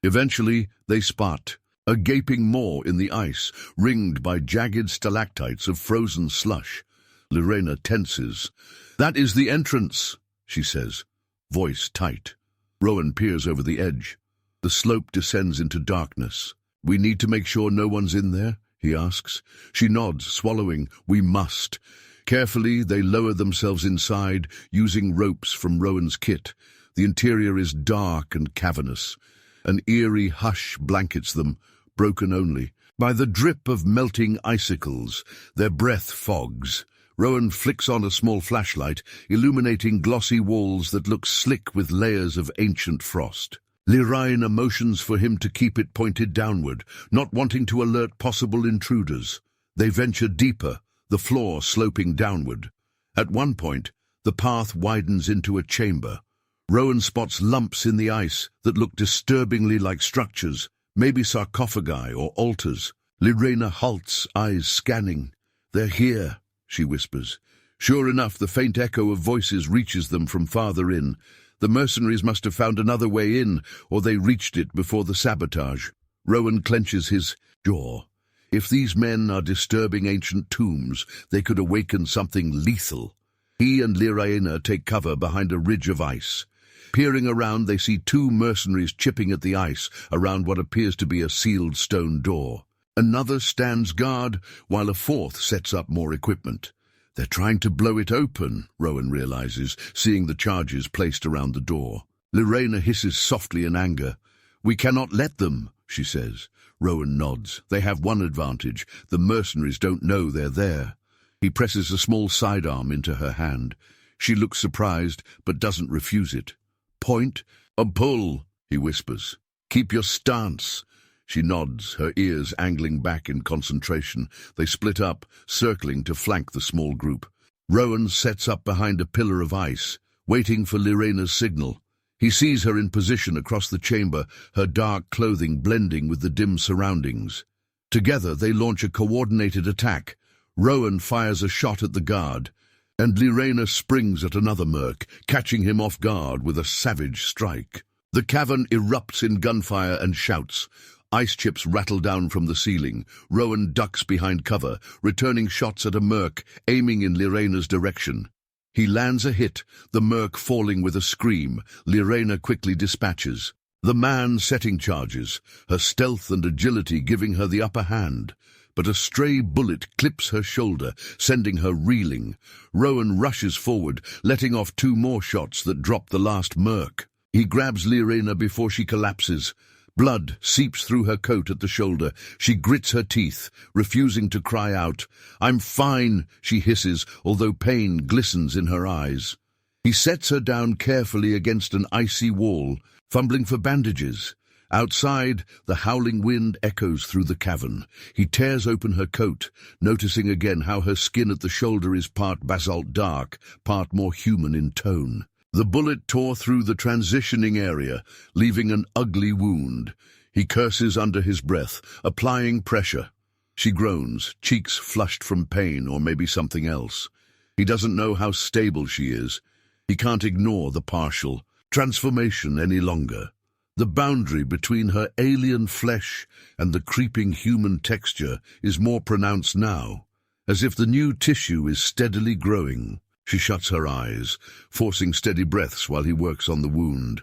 Eventually, they spot a gaping maw in the ice, ringed by jagged stalactites of frozen slush. Lirae'na tenses. "That is the entrance," she says, voice tight. Rowan peers over the edge. The slope descends into darkness. "We need to make sure no one's in there?" he asks. She nods, swallowing. "We must." Carefully, they lower themselves inside, using ropes from Rowan's kit. The interior is dark and cavernous. An eerie hush blankets them, broken only by the drip of melting icicles. Their breath fogs. Rowan flicks on a small flashlight, illuminating glossy walls that look slick with layers of ancient frost. Lirae'na motions for him to keep it pointed downward, not wanting to alert possible intruders. They venture deeper, the floor sloping downward. At one point, the path widens into a chamber. Rowan spots lumps in the ice that look disturbingly like structures, maybe sarcophagi or altars. Lirae'na halts, eyes scanning. "They're here," she whispers. Sure enough, the faint echo of voices reaches them from farther in. The mercenaries must have found another way in, or they reached it before the sabotage. Rowan clenches his jaw. If these men are disturbing ancient tombs, they could awaken something lethal. He and Lirae'na take cover behind a ridge of ice. Peering around, they see two mercenaries chipping at the ice around what appears to be a sealed stone door. Another stands guard, while a fourth sets up more equipment. They're trying to blow it open, Rowan realizes, seeing the charges placed around the door. Lirae'na hisses softly in anger. "We cannot let them," she says. Rowan nods. They have one advantage. The mercenaries don't know they're there. He presses a small sidearm into her hand. She looks surprised, but doesn't refuse it. "Point and pull," he whispers. "Keep your stance." She nods, her ears angling back in concentration. They split up, circling to flank the small group. Rowan sets up behind a pillar of ice, waiting for Lirae'na's signal. He sees her in position across the chamber, her dark clothing blending with the dim surroundings. Together they launch a coordinated attack. Rowan fires a shot at the guard, and Lirae'na springs at another merc, catching him off guard with a savage strike. The cavern erupts in gunfire and shouts. Ice chips rattle down from the ceiling. Rowan ducks behind cover, returning shots at a merc, aiming in Lirae'na's direction. He lands a hit, the merc falling with a scream. Lirae'na quickly dispatches. The man setting charges, her stealth and agility giving her the upper hand. But a stray bullet clips her shoulder, sending her reeling. Rowan rushes forward, letting off two more shots that drop the last merc. He grabs Lirae'na before she collapses. Blood seeps through her coat at the shoulder. She grits her teeth, refusing to cry out. "I'm fine," she hisses, although pain glistens in her eyes. He sets her down carefully against an icy wall, fumbling for bandages. Outside, the howling wind echoes through the cavern. He tears open her coat, noticing again how her skin at the shoulder is part basalt dark, part more human in tone. The bullet tore through the transitioning area, leaving an ugly wound. He curses under his breath, applying pressure. She groans, cheeks flushed from pain or maybe something else. He doesn't know how stable she is. He can't ignore the partial transformation any longer. The boundary between her alien flesh and the creeping human texture is more pronounced now, as if the new tissue is steadily growing. She shuts her eyes, forcing steady breaths while he works on the wound.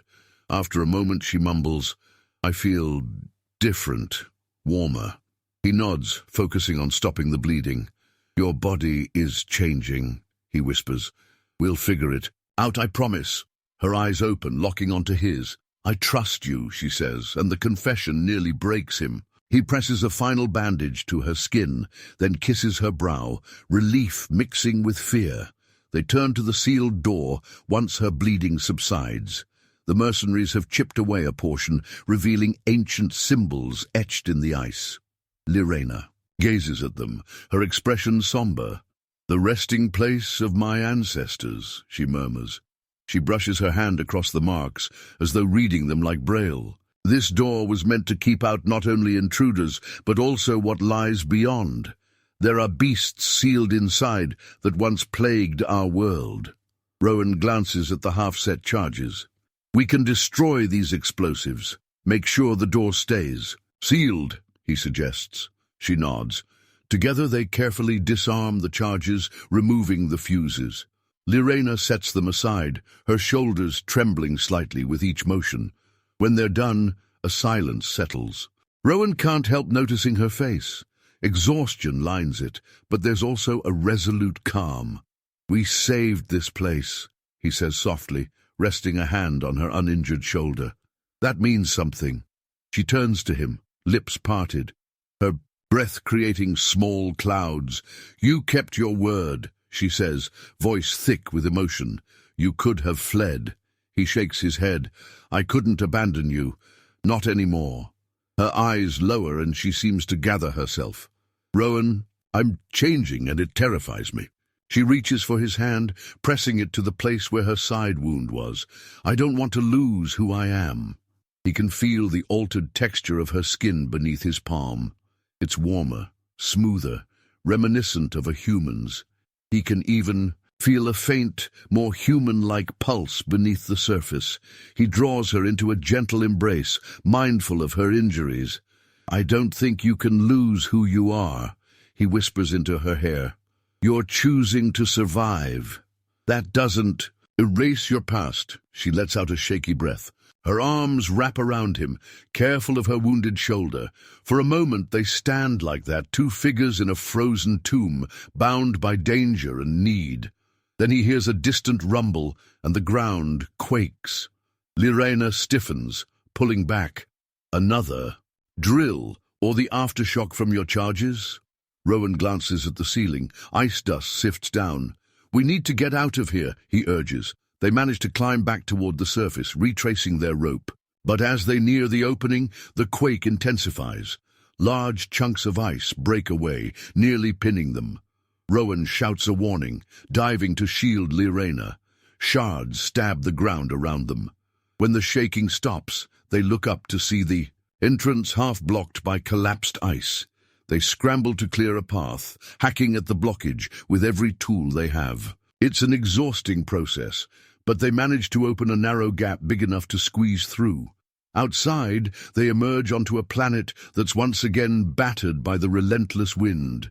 After a moment she mumbles, "I feel different, warmer." He nods, focusing on stopping the bleeding. "Your body is changing," he whispers. "We'll figure it out, I promise." Her eyes open, locking onto his. "I trust you," she says, and the confession nearly breaks him. He presses a final bandage to her skin, then kisses her brow, relief mixing with fear. They turn to the sealed door once her bleeding subsides. The mercenaries have chipped away a portion, revealing ancient symbols etched in the ice. Lirae'na gazes at them, her expression somber. "The resting place of my ancestors," she murmurs. She brushes her hand across the marks, as though reading them like Braille. This door was meant to keep out not only intruders, but also what lies beyond. There are beasts sealed inside that once plagued our world. Rowan glances at the half-set charges. "We can destroy these explosives. Make sure the door stays. Sealed," he suggests. She nods. Together they carefully disarm the charges, removing the fuses. Lirae'na sets them aside, her shoulders trembling slightly with each motion. When they're done, a silence settles. Rowan can't help noticing her face. Exhaustion lines it, but there's also a resolute calm. "We saved this place," he says softly, resting a hand on her uninjured shoulder. "That means something." She turns to him, lips parted, her breath creating small clouds. "You kept your word," she says, voice thick with emotion. "You could have fled." He shakes his head. "I couldn't abandon you. Not anymore." Her eyes lower and she seems to gather herself. "Rowan, I'm changing and it terrifies me." She reaches for his hand, pressing it to the place where her side wound was. "I don't want to lose who I am." He can feel the altered texture of her skin beneath his palm. It's warmer, smoother, reminiscent of a human's. He can even feel a faint, more human-like pulse beneath the surface. He draws her into a gentle embrace, mindful of her injuries. "I don't think you can lose who you are," he whispers into her hair. "You're choosing to survive. That doesn't erase your past." She lets out a shaky breath. Her arms wrap around him, careful of her wounded shoulder. For a moment they stand like that, two figures in a frozen tomb, bound by danger and need. Then he hears a distant rumble, and the ground quakes. Lirae'na stiffens, pulling back. "Another drill, or the aftershock from your charges?" Rowan glances at the ceiling. Ice dust sifts down. "We need to get out of here," he urges. They manage to climb back toward the surface, retracing their rope. But as they near the opening, the quake intensifies. Large chunks of ice break away, nearly pinning them. Rowan shouts a warning, diving to shield Lirae'na. Shards stab the ground around them. When the shaking stops, they look up to see the entrance half-blocked by collapsed ice. They scramble to clear a path, hacking at the blockage with every tool they have. It's an exhausting process, but they manage to open a narrow gap big enough to squeeze through. Outside, they emerge onto a planet that's once again battered by the relentless wind.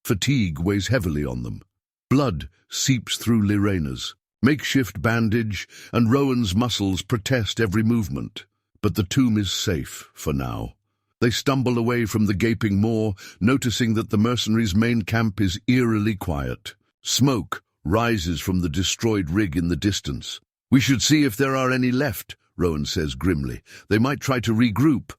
Fatigue weighs heavily on them. Blood seeps through Lirae'na's makeshift bandage, and Rowan's muscles protest every movement. But the tomb is safe for now. They stumble away from the gaping maw, noticing that the mercenaries' main camp is eerily quiet. Smoke rises from the destroyed rig in the distance. "We should see if there are any left," Rowan says grimly. "They might try to regroup."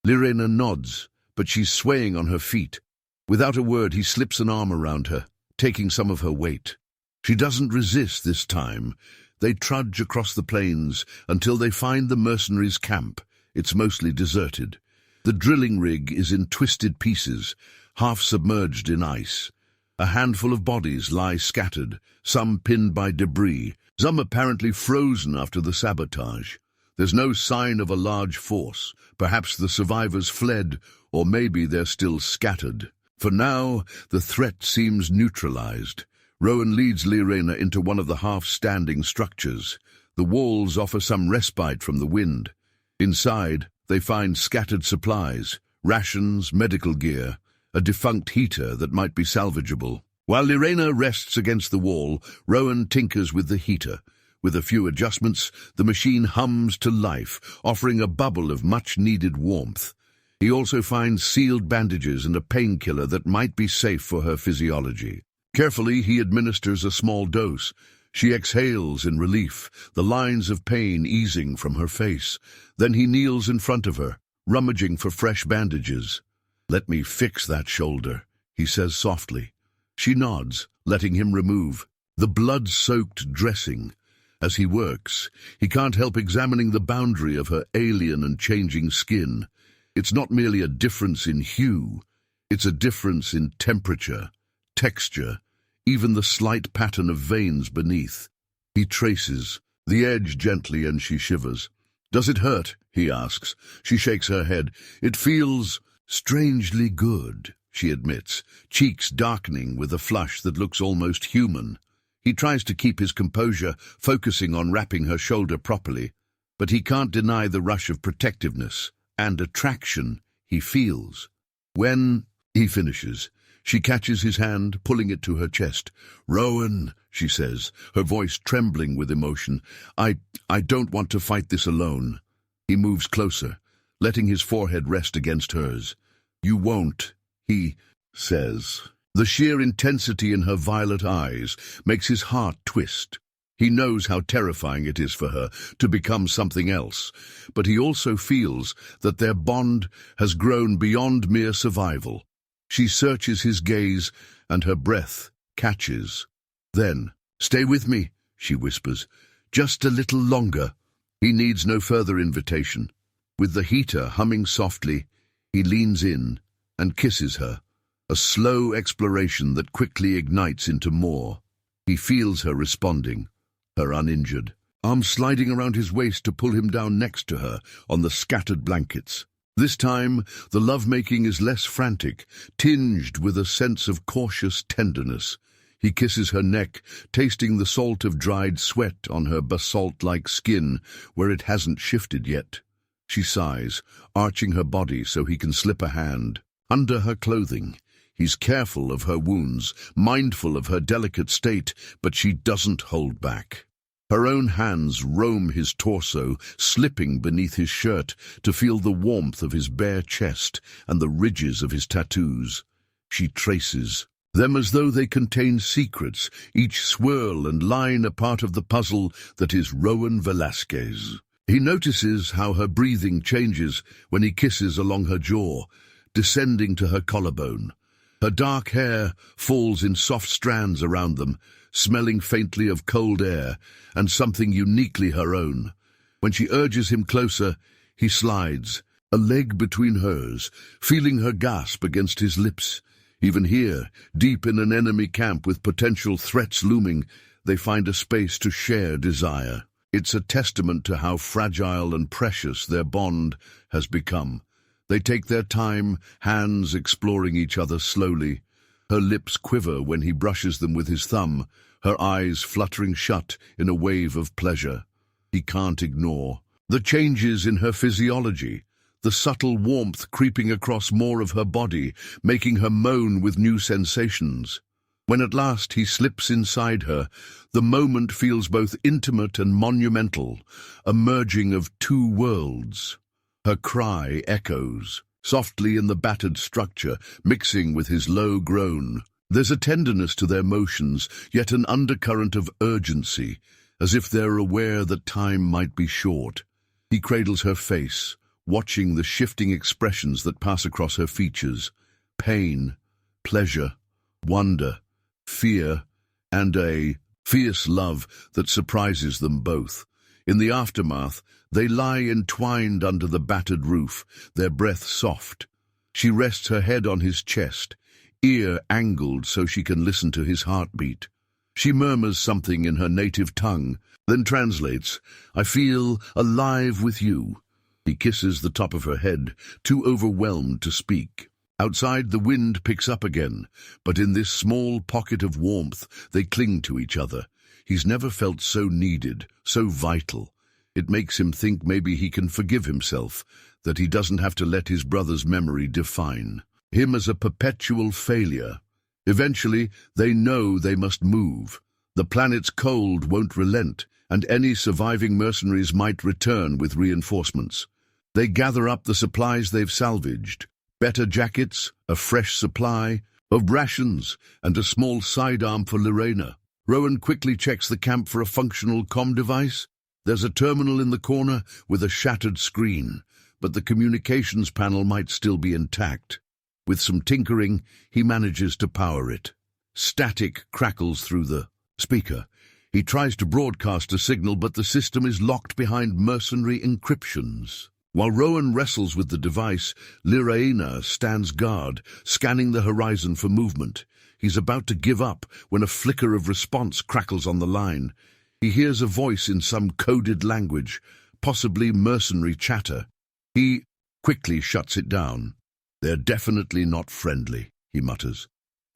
Lirae'na nods, but she's swaying on her feet. Without a word, he slips an arm around her, taking some of her weight. She doesn't resist this time. They trudge across the plains until they find the mercenaries' camp. It's mostly deserted. The drilling rig is in twisted pieces, half submerged in ice. A handful of bodies lie scattered, some pinned by debris, some apparently frozen after the sabotage. There's no sign of a large force. Perhaps the survivors fled, or maybe they're still scattered. For now, the threat seems neutralized. Rowan leads Lirae'na into one of the half-standing structures. The walls offer some respite from the wind. Inside, they find scattered supplies, rations, medical gear, a defunct heater that might be salvageable. While Lirae'na rests against the wall, Rowan tinkers with the heater. With a few adjustments, the machine hums to life, offering a bubble of much-needed warmth. He also finds sealed bandages and a painkiller that might be safe for her physiology. Carefully, he administers a small dose. She exhales in relief, the lines of pain easing from her face. Then he kneels in front of her, rummaging for fresh bandages. "Let me fix that shoulder," he says softly. She nods, letting him remove the blood-soaked dressing. As he works, he can't help examining the boundary of her alien and changing skin. It's not merely a difference in hue, it's a difference in temperature, texture, even the slight pattern of veins beneath. He traces the edge gently and she shivers. "Does it hurt?" he asks. She shakes her head. "It feels strangely good," she admits, cheeks darkening with a flush that looks almost human. He tries to keep his composure, focusing on wrapping her shoulder properly, but he can't deny the rush of protectiveness and attraction he feels. When he finishes, she catches his hand, pulling it to her chest. "Rowan," she says, her voice trembling with emotion, I don't want to fight this alone." He moves closer, letting his forehead rest against hers. "You won't," he says. The sheer intensity in her violet eyes makes his heart twist. He knows how terrifying it is for her to become something else, but he also feels that their bond has grown beyond mere survival. She searches his gaze, and her breath catches. Then, "Stay with me," she whispers. "Just a little longer." He needs no further invitation. With the heater humming softly, he leans in and kisses her, a slow exploration that quickly ignites into more. He feels her responding, her uninjured, arms sliding around his waist to pull him down next to her on the scattered blankets. This time, the lovemaking is less frantic, tinged with a sense of cautious tenderness. He kisses her neck, tasting the salt of dried sweat on her basalt-like skin where it hasn't shifted yet. She sighs, arching her body so he can slip a hand under her clothing. He's careful of her wounds, mindful of her delicate state, but she doesn't hold back. Her own hands roam his torso, slipping beneath his shirt to feel the warmth of his bare chest and the ridges of his tattoos. She traces them as though they contain secrets, each swirl and line a part of the puzzle that is Rowan Velasquez. He notices how her breathing changes when he kisses along her jaw, descending to her collarbone. Her dark hair falls in soft strands around them, smelling faintly of cold air and something uniquely her own. When she urges him closer, he slides, a leg between hers, feeling her gasp against his lips. Even here, deep in an enemy camp with potential threats looming, they find a space to share desire. It's a testament to how fragile and precious their bond has become. They take their time, hands exploring each other slowly. Her lips quiver when he brushes them with his thumb, her eyes fluttering shut in a wave of pleasure. He can't ignore the changes in her physiology, the subtle warmth creeping across more of her body, making her moan with new sensations. When at last he slips inside her, the moment feels both intimate and monumental, a merging of two worlds. Her cry echoes softly in the battered structure, mixing with his low groan. There's a tenderness to their motions, yet an undercurrent of urgency, as if they're aware that time might be short. He cradles her face, watching the shifting expressions that pass across her features: pain, pleasure, wonder, fear, and a fierce love that surprises them both. In the aftermath, they lie entwined under the battered roof, their breath soft. She rests her head on his chest, ear angled so she can listen to his heartbeat. She murmurs something in her native tongue, then translates, "I feel alive with you." He kisses the top of her head, too overwhelmed to speak. Outside, the wind picks up again, but in this small pocket of warmth, they cling to each other. He's never felt so needed, so vital. It makes him think maybe he can forgive himself, that he doesn't have to let his brother's memory define him as a perpetual failure. Eventually, they know they must move. The planet's cold won't relent, and any surviving mercenaries might return with reinforcements. They gather up the supplies they've salvaged: better jackets, a fresh supply of rations, and a small sidearm for Lirae'na. Rowan quickly checks the camp for a functional comm device. There's a terminal in the corner with a shattered screen, but the communications panel might still be intact. With some tinkering, he manages to power it. Static crackles through the speaker. He tries to broadcast a signal, but the system is locked behind mercenary encryptions. While Rowan wrestles with the device, Lirae'na stands guard, scanning the horizon for movement. He's about to give up when a flicker of response crackles on the line. He hears a voice in some coded language, possibly mercenary chatter. He quickly shuts it down. "They're definitely not friendly," he mutters.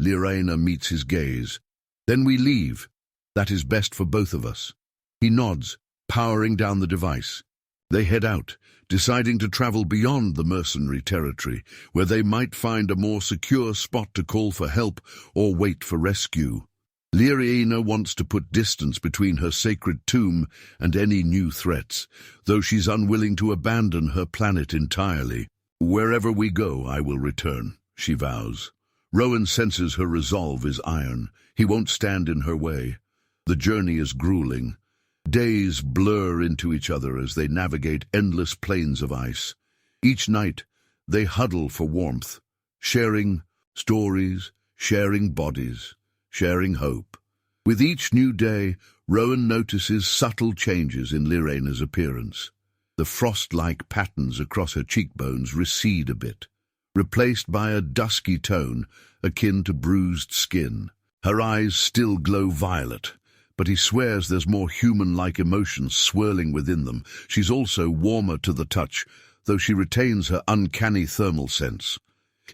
Lirae'na meets his gaze. "Then we leave. That is best for both of us." He nods, powering down the device. They head out, deciding to travel beyond the mercenary territory, where they might find a more secure spot to call for help or wait for rescue. Lirae'na wants to put distance between her sacred tomb and any new threats, though she's unwilling to abandon her planet entirely. "Wherever we go, I will return," she vows. Rowan senses her resolve is iron. He won't stand in her way. The journey is grueling. Days blur into each other as they navigate endless plains of ice. Each night, they huddle for warmth, sharing stories, sharing bodies, sharing hope. With each new day, Rowan notices subtle changes in Lirae'na's appearance. The frost-like patterns across her cheekbones recede a bit, replaced by a dusky tone akin to bruised skin. Her eyes still glow violet, but he swears there's more human-like emotions swirling within them. She's also warmer to the touch, though she retains her uncanny thermal sense.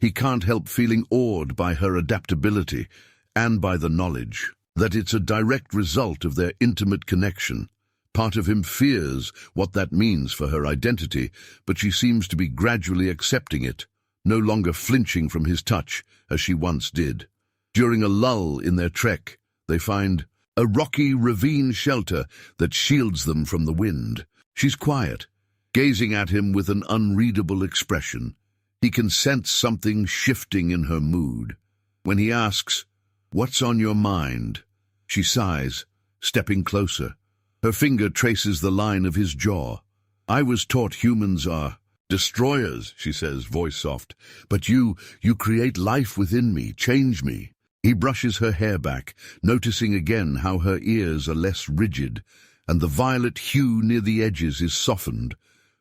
He can't help feeling awed by her adaptability and by the knowledge that it's a direct result of their intimate connection. Part of him fears what that means for her identity, but she seems to be gradually accepting it, no longer flinching from his touch as she once did. During a lull in their trek, they find a rocky ravine shelter that shields them from the wind. She's quiet, gazing at him with an unreadable expression. He can sense something shifting in her mood. When he asks, "What's on your mind?" she sighs, stepping closer. Her finger traces the line of his jaw. "I was taught humans are destroyers," she says, voice soft. "But you create life within me, change me." He brushes her hair back, noticing again how her ears are less rigid, and the violet hue near the edges is softened.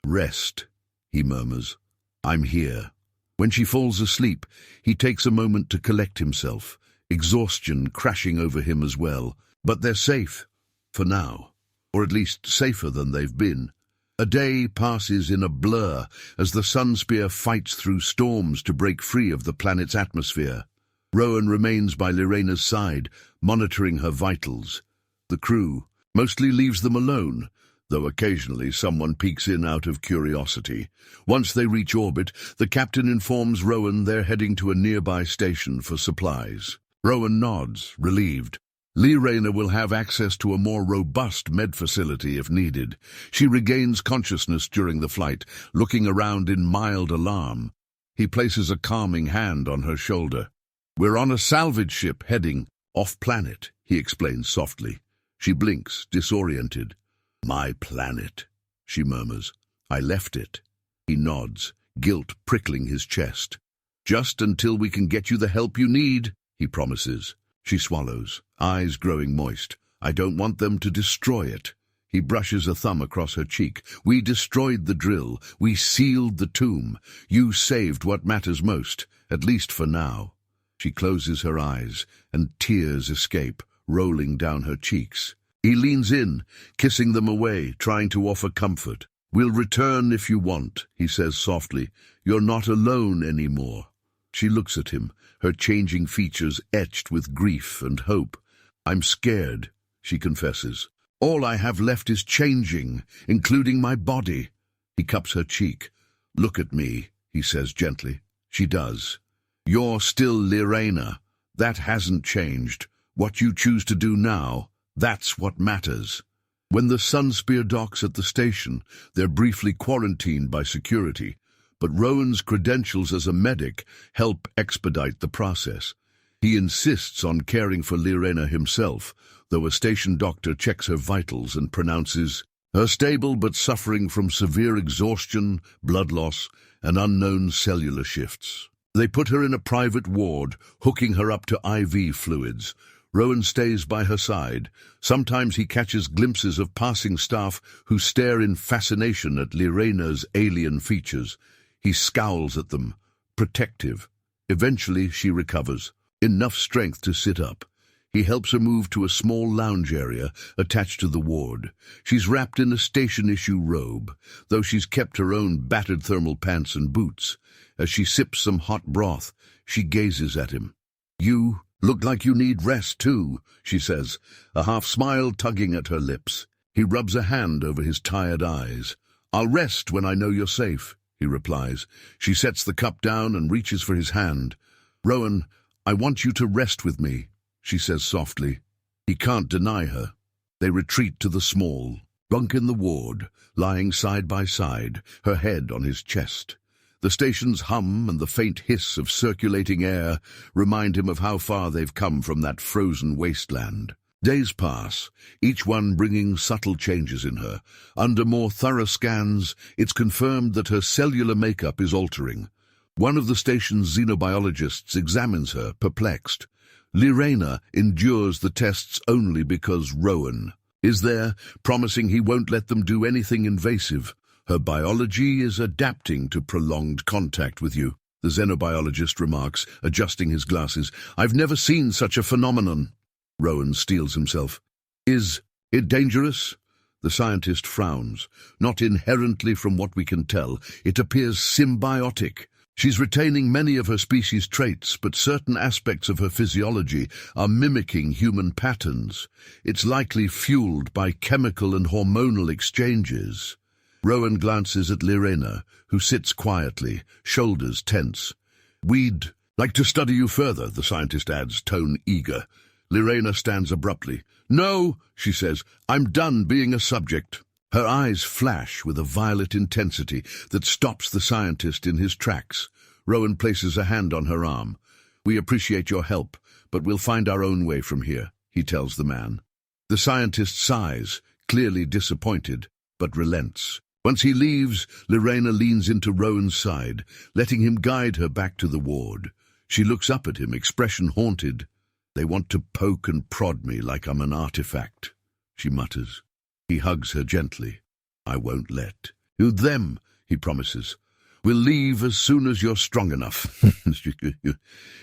"Rest," he murmurs. "I'm here." When she falls asleep, he takes a moment to collect himself, exhaustion crashing over him as well. But they're safe, for now. Or at least safer than they've been. A day passes in a blur as the sunspear fights through storms to break free of the planet's atmosphere. Rowan remains by Lirae'na's side, monitoring her vitals. The crew mostly leaves them alone, though occasionally someone peeks in out of curiosity. Once they reach orbit, the captain informs Rowan they're heading to a nearby station for supplies. Rowan nods, relieved. Lirae'na will have access to a more robust med facility if needed. She regains consciousness during the flight, looking around in mild alarm. He places a calming hand on her shoulder. "We're on a salvage ship heading off-planet," he explains softly. She blinks, disoriented. "My planet," she murmurs. "I left it." He nods, guilt prickling his chest. "Just until we can get you the help you need," he promises. She swallows, eyes growing moist. "I don't want them to destroy it." He brushes a thumb across her cheek. "We destroyed the drill. We sealed the tomb. You saved what matters most, at least for now." She closes her eyes, and tears escape, rolling down her cheeks. He leans in, kissing them away, trying to offer comfort. "We'll return if you want," he says softly. "You're not alone anymore." She looks at him, her changing features etched with grief and hope. "I'm scared," she confesses. "All I have left is changing, including my body." He cups her cheek. "Look at me," he says gently. She does. "You're still Lirae'na. That hasn't changed. What you choose to do now, that's what matters." When the sunspear docks at the station, they're briefly quarantined by security, but Rowan's credentials as a medic help expedite the process. He insists on caring for Lirae'na himself, though a station doctor checks her vitals and pronounces her stable but suffering from severe exhaustion, blood loss, and unknown cellular shifts. They put her in a private ward, hooking her up to IV fluids. Rowan stays by her side. Sometimes he catches glimpses of passing staff who stare in fascination at Lirae'na's alien features. He scowls at them, protective. Eventually she recovers, enough strength to sit up. He helps her move to a small lounge area attached to the ward. She's wrapped in a station-issue robe, though she's kept her own battered thermal pants and boots. As she sips some hot broth, she gazes at him. "You look like you need rest too," she says, a half-smile tugging at her lips. He rubs a hand over his tired eyes. "I'll rest when I know you're safe," he replies. She sets the cup down and reaches for his hand. "Rowan, I want you to rest with me," she says softly. He can't deny her. They retreat to the small bunk in the ward, lying side by side, her head on his chest. The station's hum and the faint hiss of circulating air remind him of how far they've come from that frozen wasteland. Days pass, each one bringing subtle changes in her. Under more thorough scans, it's confirmed that her cellular makeup is altering. One of the station's xenobiologists examines her, perplexed. Lirae'na endures the tests only because Rowan is there, promising he won't let them do anything invasive. Her biology is adapting to prolonged contact with you, the xenobiologist remarks, adjusting his glasses. "I've never seen such a phenomenon." Rowan steels himself. "Is it dangerous?" The scientist frowns. "Not inherently from what we can tell. It appears symbiotic. She's retaining many of her species' traits, but certain aspects of her physiology are mimicking human patterns. It's likely fueled by chemical and hormonal exchanges." Rowan glances at Lirae'na, who sits quietly, shoulders tense. "We'd like to study you further," the scientist adds, tone eager. Lirae'na stands abruptly. "No," she says, "I'm done being a subject." Her eyes flash with a violet intensity that stops the scientist in his tracks. Rowan places a hand on her arm. "We appreciate your help, but we'll find our own way from here," he tells the man. The scientist sighs, clearly disappointed, but relents. Once he leaves, Lirae'na leans into Rowan's side, letting him guide her back to the ward. She looks up at him, expression haunted. "They want to poke and prod me like I'm an artifact," she mutters. He hugs her gently. "I won't let." "You them," he promises. "We'll leave as soon as you're strong enough."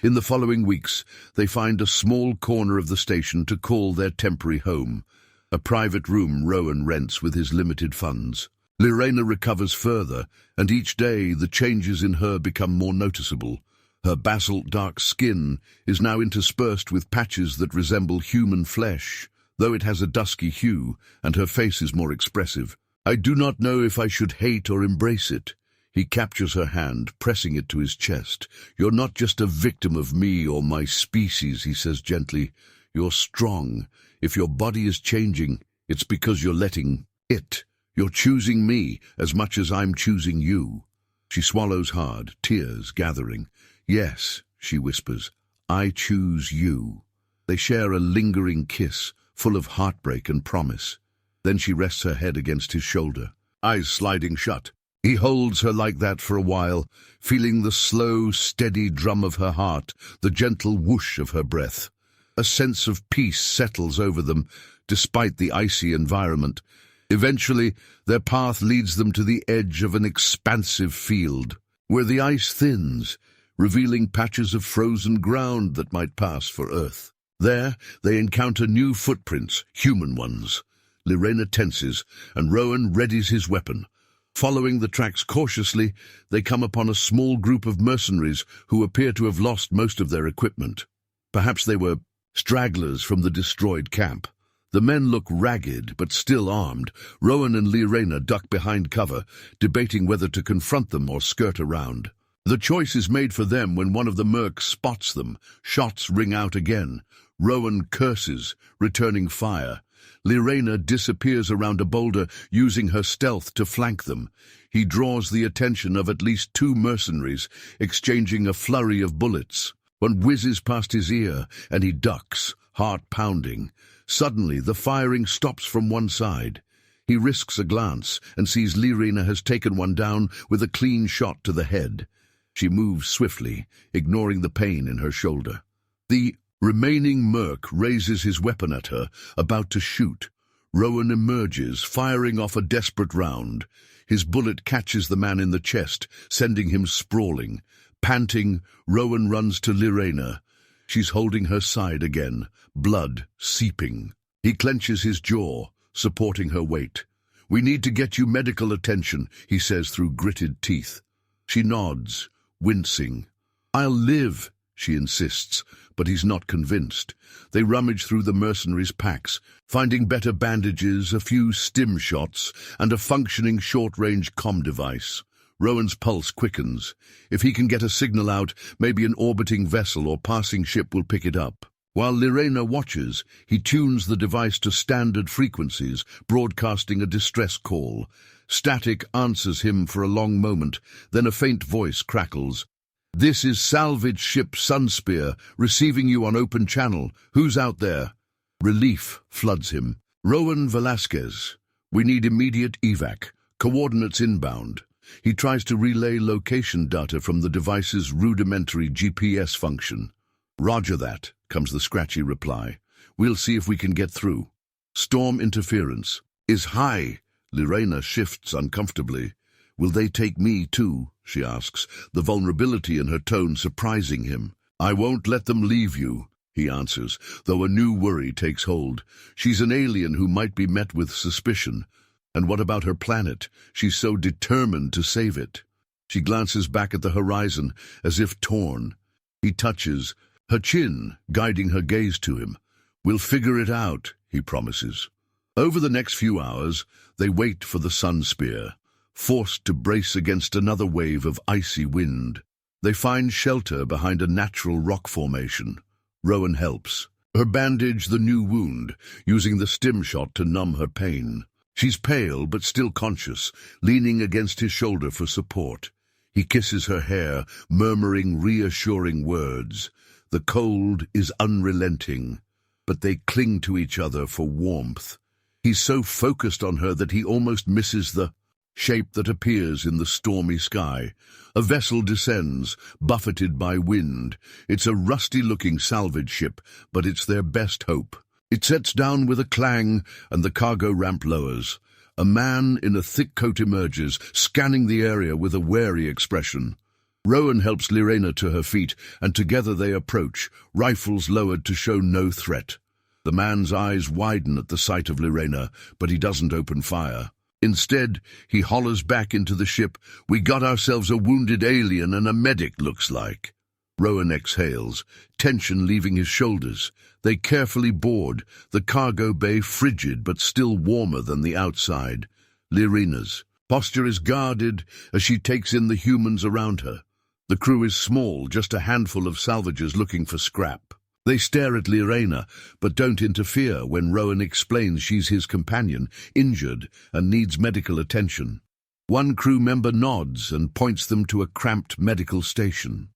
In the following weeks, they find a small corner of the station to call their temporary home, a private room Rowan rents with his limited funds. Lirae'na recovers further, and each day the changes in her become more noticeable. Her basalt dark skin is now interspersed with patches that resemble human flesh, though it has a dusky hue, and her face is more expressive. "I do not know if I should hate or embrace it." He captures her hand, pressing it to his chest. "You're not just a victim of me or my species," he says gently. "You're strong. If your body is changing, it's because you're letting it. You're choosing me as much as I'm choosing you." She swallows hard, tears gathering. "Yes," she whispers, "I choose you." They share a lingering kiss, full of heartbreak and promise. Then she rests her head against his shoulder, eyes sliding shut. He holds her like that for a while, feeling the slow, steady drum of her heart, the gentle whoosh of her breath. A sense of peace settles over them, despite the icy environment. Eventually, their path leads them to the edge of an expansive field, where the ice thins, revealing patches of frozen ground that might pass for Earth. There, they encounter new footprints, human ones. Lirae'na tenses, and Rowan readies his weapon. Following the tracks cautiously, they come upon a small group of mercenaries who appear to have lost most of their equipment. Perhaps they were stragglers from the destroyed camp. The men look ragged, but still armed. Rowan and Lirae'na duck behind cover, debating whether to confront them or skirt around. The choice is made for them when one of the mercs spots them. Shots ring out again. Rowan curses, returning fire. Lirae'na disappears around a boulder, using her stealth to flank them. He draws the attention of at least 2 mercenaries, exchanging a flurry of bullets. One whizzes past his ear, and he ducks, heart pounding. Suddenly, the firing stops from one side. He risks a glance and sees Lirae'na has taken one down with a clean shot to the head. She moves swiftly, ignoring the pain in her shoulder. The remaining merc raises his weapon at her, about to shoot. Rowan emerges, firing off a desperate round. His bullet catches the man in the chest, sending him sprawling. Panting, Rowan runs to Lirae'na. She's holding her side again, blood seeping. He clenches his jaw, supporting her weight. "We need to get you medical attention," he says through gritted teeth. She nods, wincing. "I'll live," she insists, but he's not convinced. They rummage through the mercenaries' packs, finding better bandages, a few stim shots, and a functioning short-range comm device. Rowan's pulse quickens. If he can get a signal out, maybe an orbiting vessel or passing ship will pick it up. While Lirae'na watches, he tunes the device to standard frequencies, broadcasting a distress call. Static answers him for a long moment, then a faint voice crackles. "This is salvage ship Sunspear, receiving you on open channel. Who's out there?" Relief floods him. "Rowan Velasquez. We need immediate evac. Coordinates inbound." He tries to relay location data from the device's rudimentary GPS function. "Roger that," comes the scratchy reply. "We'll see if we can get through." Storm interference is high. Lirae'na shifts uncomfortably. "Will they take me too?" she asks, the vulnerability in her tone surprising him. "I won't let them leave you," he answers, though a new worry takes hold. She's an alien who might be met with suspicion. And what about her planet? She's so determined to save it. She glances back at the horizon, as if torn. He touches her chin, guiding her gaze to him. "We'll figure it out," he promises. Over the next few hours, they wait for the sunspear, forced to brace against another wave of icy wind. They find shelter behind a natural rock formation. Rowan helps her bandage the new wound, using the stim shot to numb her pain. She's pale but still conscious, leaning against his shoulder for support. He kisses her hair, murmuring reassuring words. The cold is unrelenting, but they cling to each other for warmth. He's so focused on her that he almost misses the shape that appears in the stormy sky. A vessel descends, buffeted by wind. It's a rusty-looking salvage ship, but it's their best hope. It sets down with a clang, and the cargo ramp lowers. A man in a thick coat emerges, scanning the area with a wary expression. Rowan helps Lirae'na to her feet, and together they approach, rifles lowered to show no threat. The man's eyes widen at the sight of Lirae'na, but he doesn't open fire. Instead, he hollers back into the ship, "We got ourselves a wounded alien and a medic, looks like." Rowan exhales, tension leaving his shoulders. They carefully board, the cargo bay frigid but still warmer than the outside. Lirae'na's posture is guarded as she takes in the humans around her. The crew is small, just a handful of salvagers looking for scrap. They stare at Lirae'na, but don't interfere when Rowan explains she's his companion, injured, and needs medical attention. One crew member nods and points them to a cramped medical station.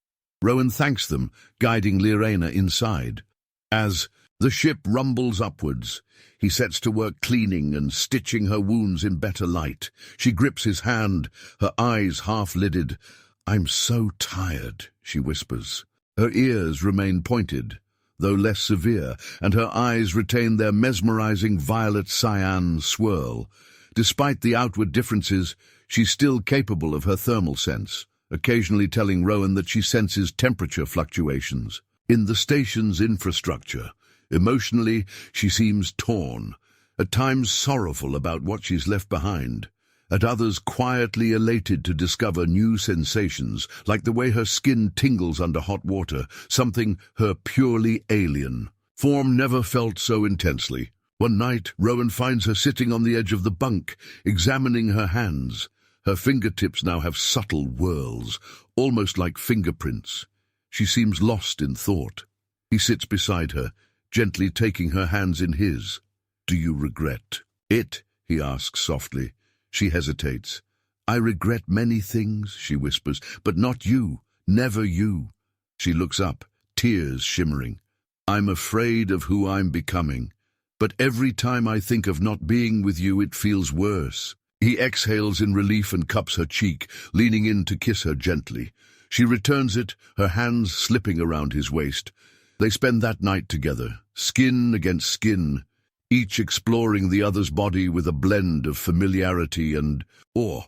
Rowan thanks them, guiding Lirae'na inside. As the ship rumbles upwards, he sets to work cleaning and stitching her wounds in better light. She grips his hand, her eyes half-lidded. "I'm so tired," she whispers. Her ears remain pointed, though less severe, and her eyes retain their mesmerizing violet-cyan swirl. Despite the outward differences, she's still capable of her thermal sense, occasionally telling Rowan that she senses temperature fluctuations. In the station's infrastructure, emotionally, she seems torn, at times sorrowful about what she's left behind, at others quietly elated to discover new sensations, like the way her skin tingles under hot water, something her purely alien form never felt so intensely. One night, Rowan finds her sitting on the edge of the bunk, examining her hands. Her fingertips now have subtle whorls, almost like fingerprints. She seems lost in thought. He sits beside her, gently taking her hands in his. "Do you regret it?" he asks softly. She hesitates. "I regret many things," she whispers, "but not you, never you." She looks up, tears shimmering. "I'm afraid of who I'm becoming, but every time I think of not being with you, it feels worse." He exhales in relief and cups her cheek, leaning in to kiss her gently. She returns it, her hands slipping around his waist. They spend that night together, skin against skin, each exploring the other's body with a blend of familiarity and awe.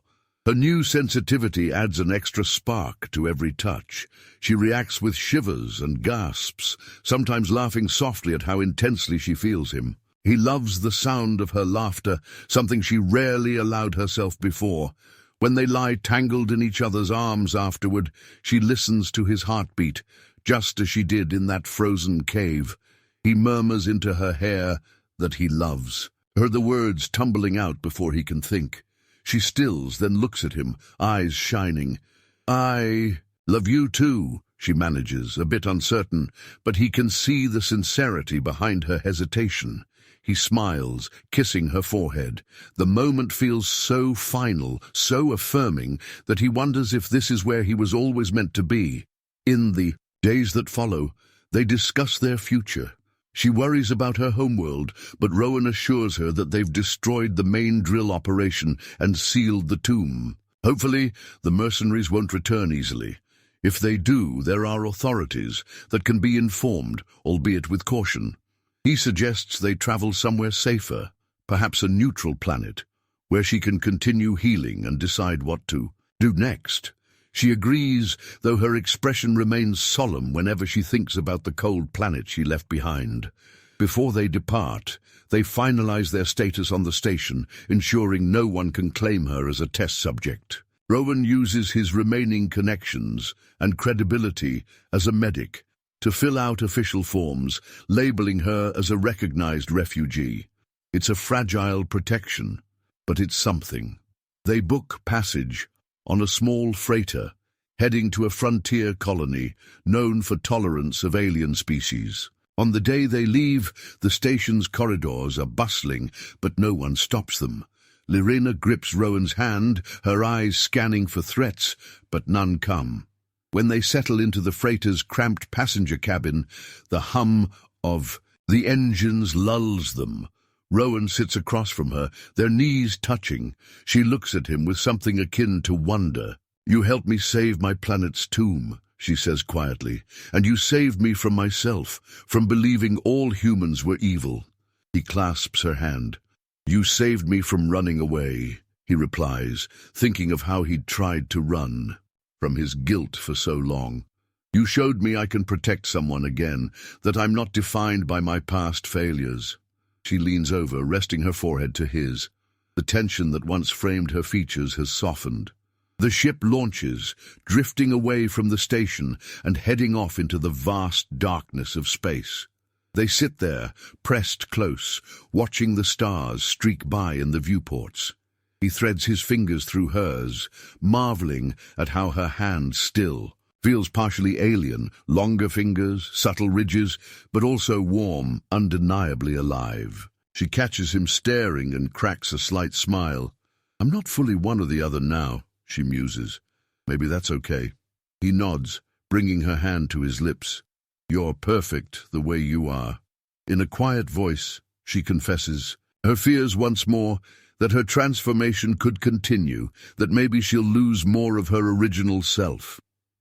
Her new sensitivity adds an extra spark to every touch. She reacts with shivers and gasps, sometimes laughing softly at how intensely she feels him. He loves the sound of her laughter, something she rarely allowed herself before. When they lie tangled in each other's arms afterward, she listens to his heartbeat, just as she did in that frozen cave. He murmurs into her hair that he loves her, the words tumbling out before he can think. She stills, then looks at him, eyes shining. "I love you too," she manages, a bit uncertain, but he can see the sincerity behind her hesitation. He smiles, kissing her forehead. The moment feels so final, so affirming, that he wonders if this is where he was always meant to be. In the days that follow, they discuss their future. She worries about her homeworld, but Rowan assures her that they've destroyed the main drill operation and sealed the tomb. Hopefully, the mercenaries won't return easily. If they do, there are authorities that can be informed, albeit with caution. He suggests they travel somewhere safer, perhaps a neutral planet, where she can continue healing and decide what to do next. She agrees, though her expression remains solemn whenever she thinks about the cold planet she left behind. Before they depart, they finalize their status on the station, ensuring no one can claim her as a test subject. Rowan uses his remaining connections and credibility as a medic to fill out official forms, labeling her as a recognized refugee. It's a fragile protection, but it's something. They book passage on a small freighter, heading to a frontier colony known for tolerance of alien species. On the day they leave, the station's corridors are bustling, but no one stops them. Lirae'na grips Rowan's hand, her eyes scanning for threats, but none come. When they settle into the freighter's cramped passenger cabin, the hum of the engines lulls them. Rowan sits across from her, their knees touching. She looks at him with something akin to wonder. "You helped me save my planet's tomb," she says quietly, "and you saved me from myself, from believing all humans were evil." He clasps her hand. "You saved me from running away," he replies, thinking of how he'd tried to run from his guilt for so long. "You showed me I can protect someone again, that I'm not defined by my past failures." She leans over, resting her forehead to his. The tension that once framed her features has softened. The ship launches, drifting away from the station and heading off into the vast darkness of space. They sit there, pressed close, watching the stars streak by in the viewports. He threads his fingers through hers, marveling at how her hand still feels partially alien, longer fingers, subtle ridges, but also warm, undeniably alive. She catches him staring and cracks a slight smile. "I'm not fully one or the other now," she muses. "Maybe that's okay." He nods, bringing her hand to his lips. "You're perfect the way you are." In a quiet voice, she confesses her fears once more, that her transformation could continue, that maybe she'll lose more of her original self.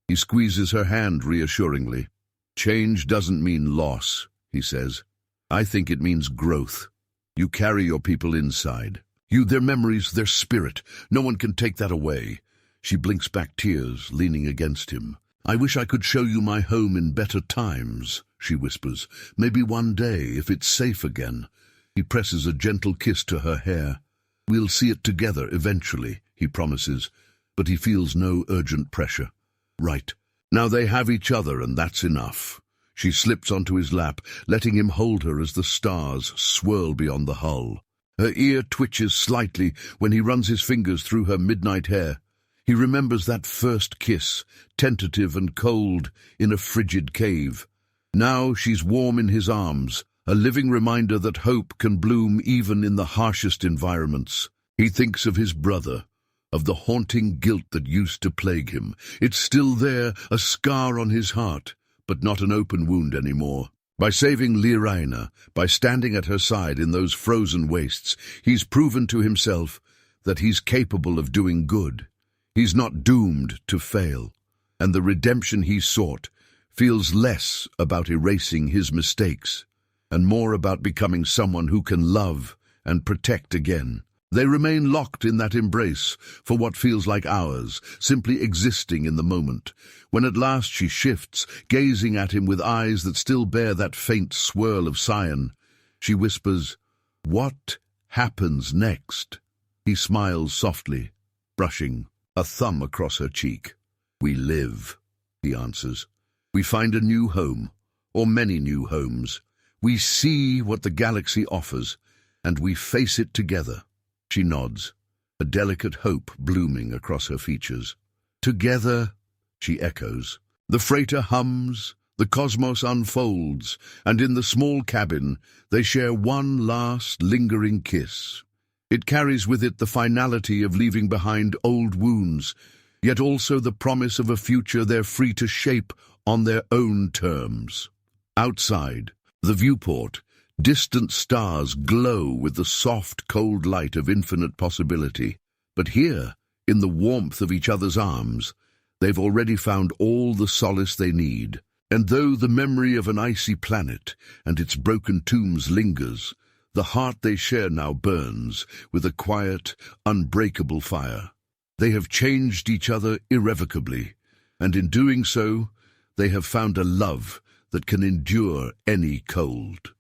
He squeezes her hand reassuringly. "Change doesn't mean loss," he says. "I think it means growth. You carry your people inside. Their memories, their spirit. No one can take that away." She blinks back tears, leaning against him. "I wish I could show you my home in better times," she whispers. "Maybe one day, if it's safe again." He presses a gentle kiss to her hair. "We'll see it together eventually," he promises, but he feels no urgent pressure. Right. Now they have each other, and that's enough. She slips onto his lap, letting him hold her as the stars swirl beyond the hull. Her ear twitches slightly when he runs his fingers through her midnight hair. He remembers that first kiss, tentative and cold, in a frigid cave. Now she's warm in his arms, a living reminder that hope can bloom even in the harshest environments. He thinks of his brother, of the haunting guilt that used to plague him. It's still there, a scar on his heart, but not an open wound anymore. By saving Lirae'na, by standing at her side in those frozen wastes, he's proven to himself that he's capable of doing good. He's not doomed to fail. and the redemption he sought feels less about erasing his mistakes and more about becoming someone who can love and protect again. They remain locked in that embrace for what feels like hours, simply existing in the moment, when at last she shifts, gazing at him with eyes that still bear that faint swirl of cyan. She whispers, "What happens next?" He smiles softly, brushing a thumb across her cheek. "We live," he answers. "We find a new home, or many new homes. We see what the galaxy offers, and we face it together." She nods, a delicate hope blooming across her features. "Together," she echoes. The freighter hums, the cosmos unfolds, and in the small cabin they share one last lingering kiss. It carries with it the finality of leaving behind old wounds, yet also the promise of a future they're free to shape on their own terms. Outside, the viewport, distant stars glow with the soft, cold light of infinite possibility. But here, in the warmth of each other's arms, they've already found all the solace they need. And though the memory of an icy planet and its broken tombs lingers, the heart they share now burns with a quiet, unbreakable fire. They have changed each other irrevocably, and in doing so, they have found a love that can endure any cold.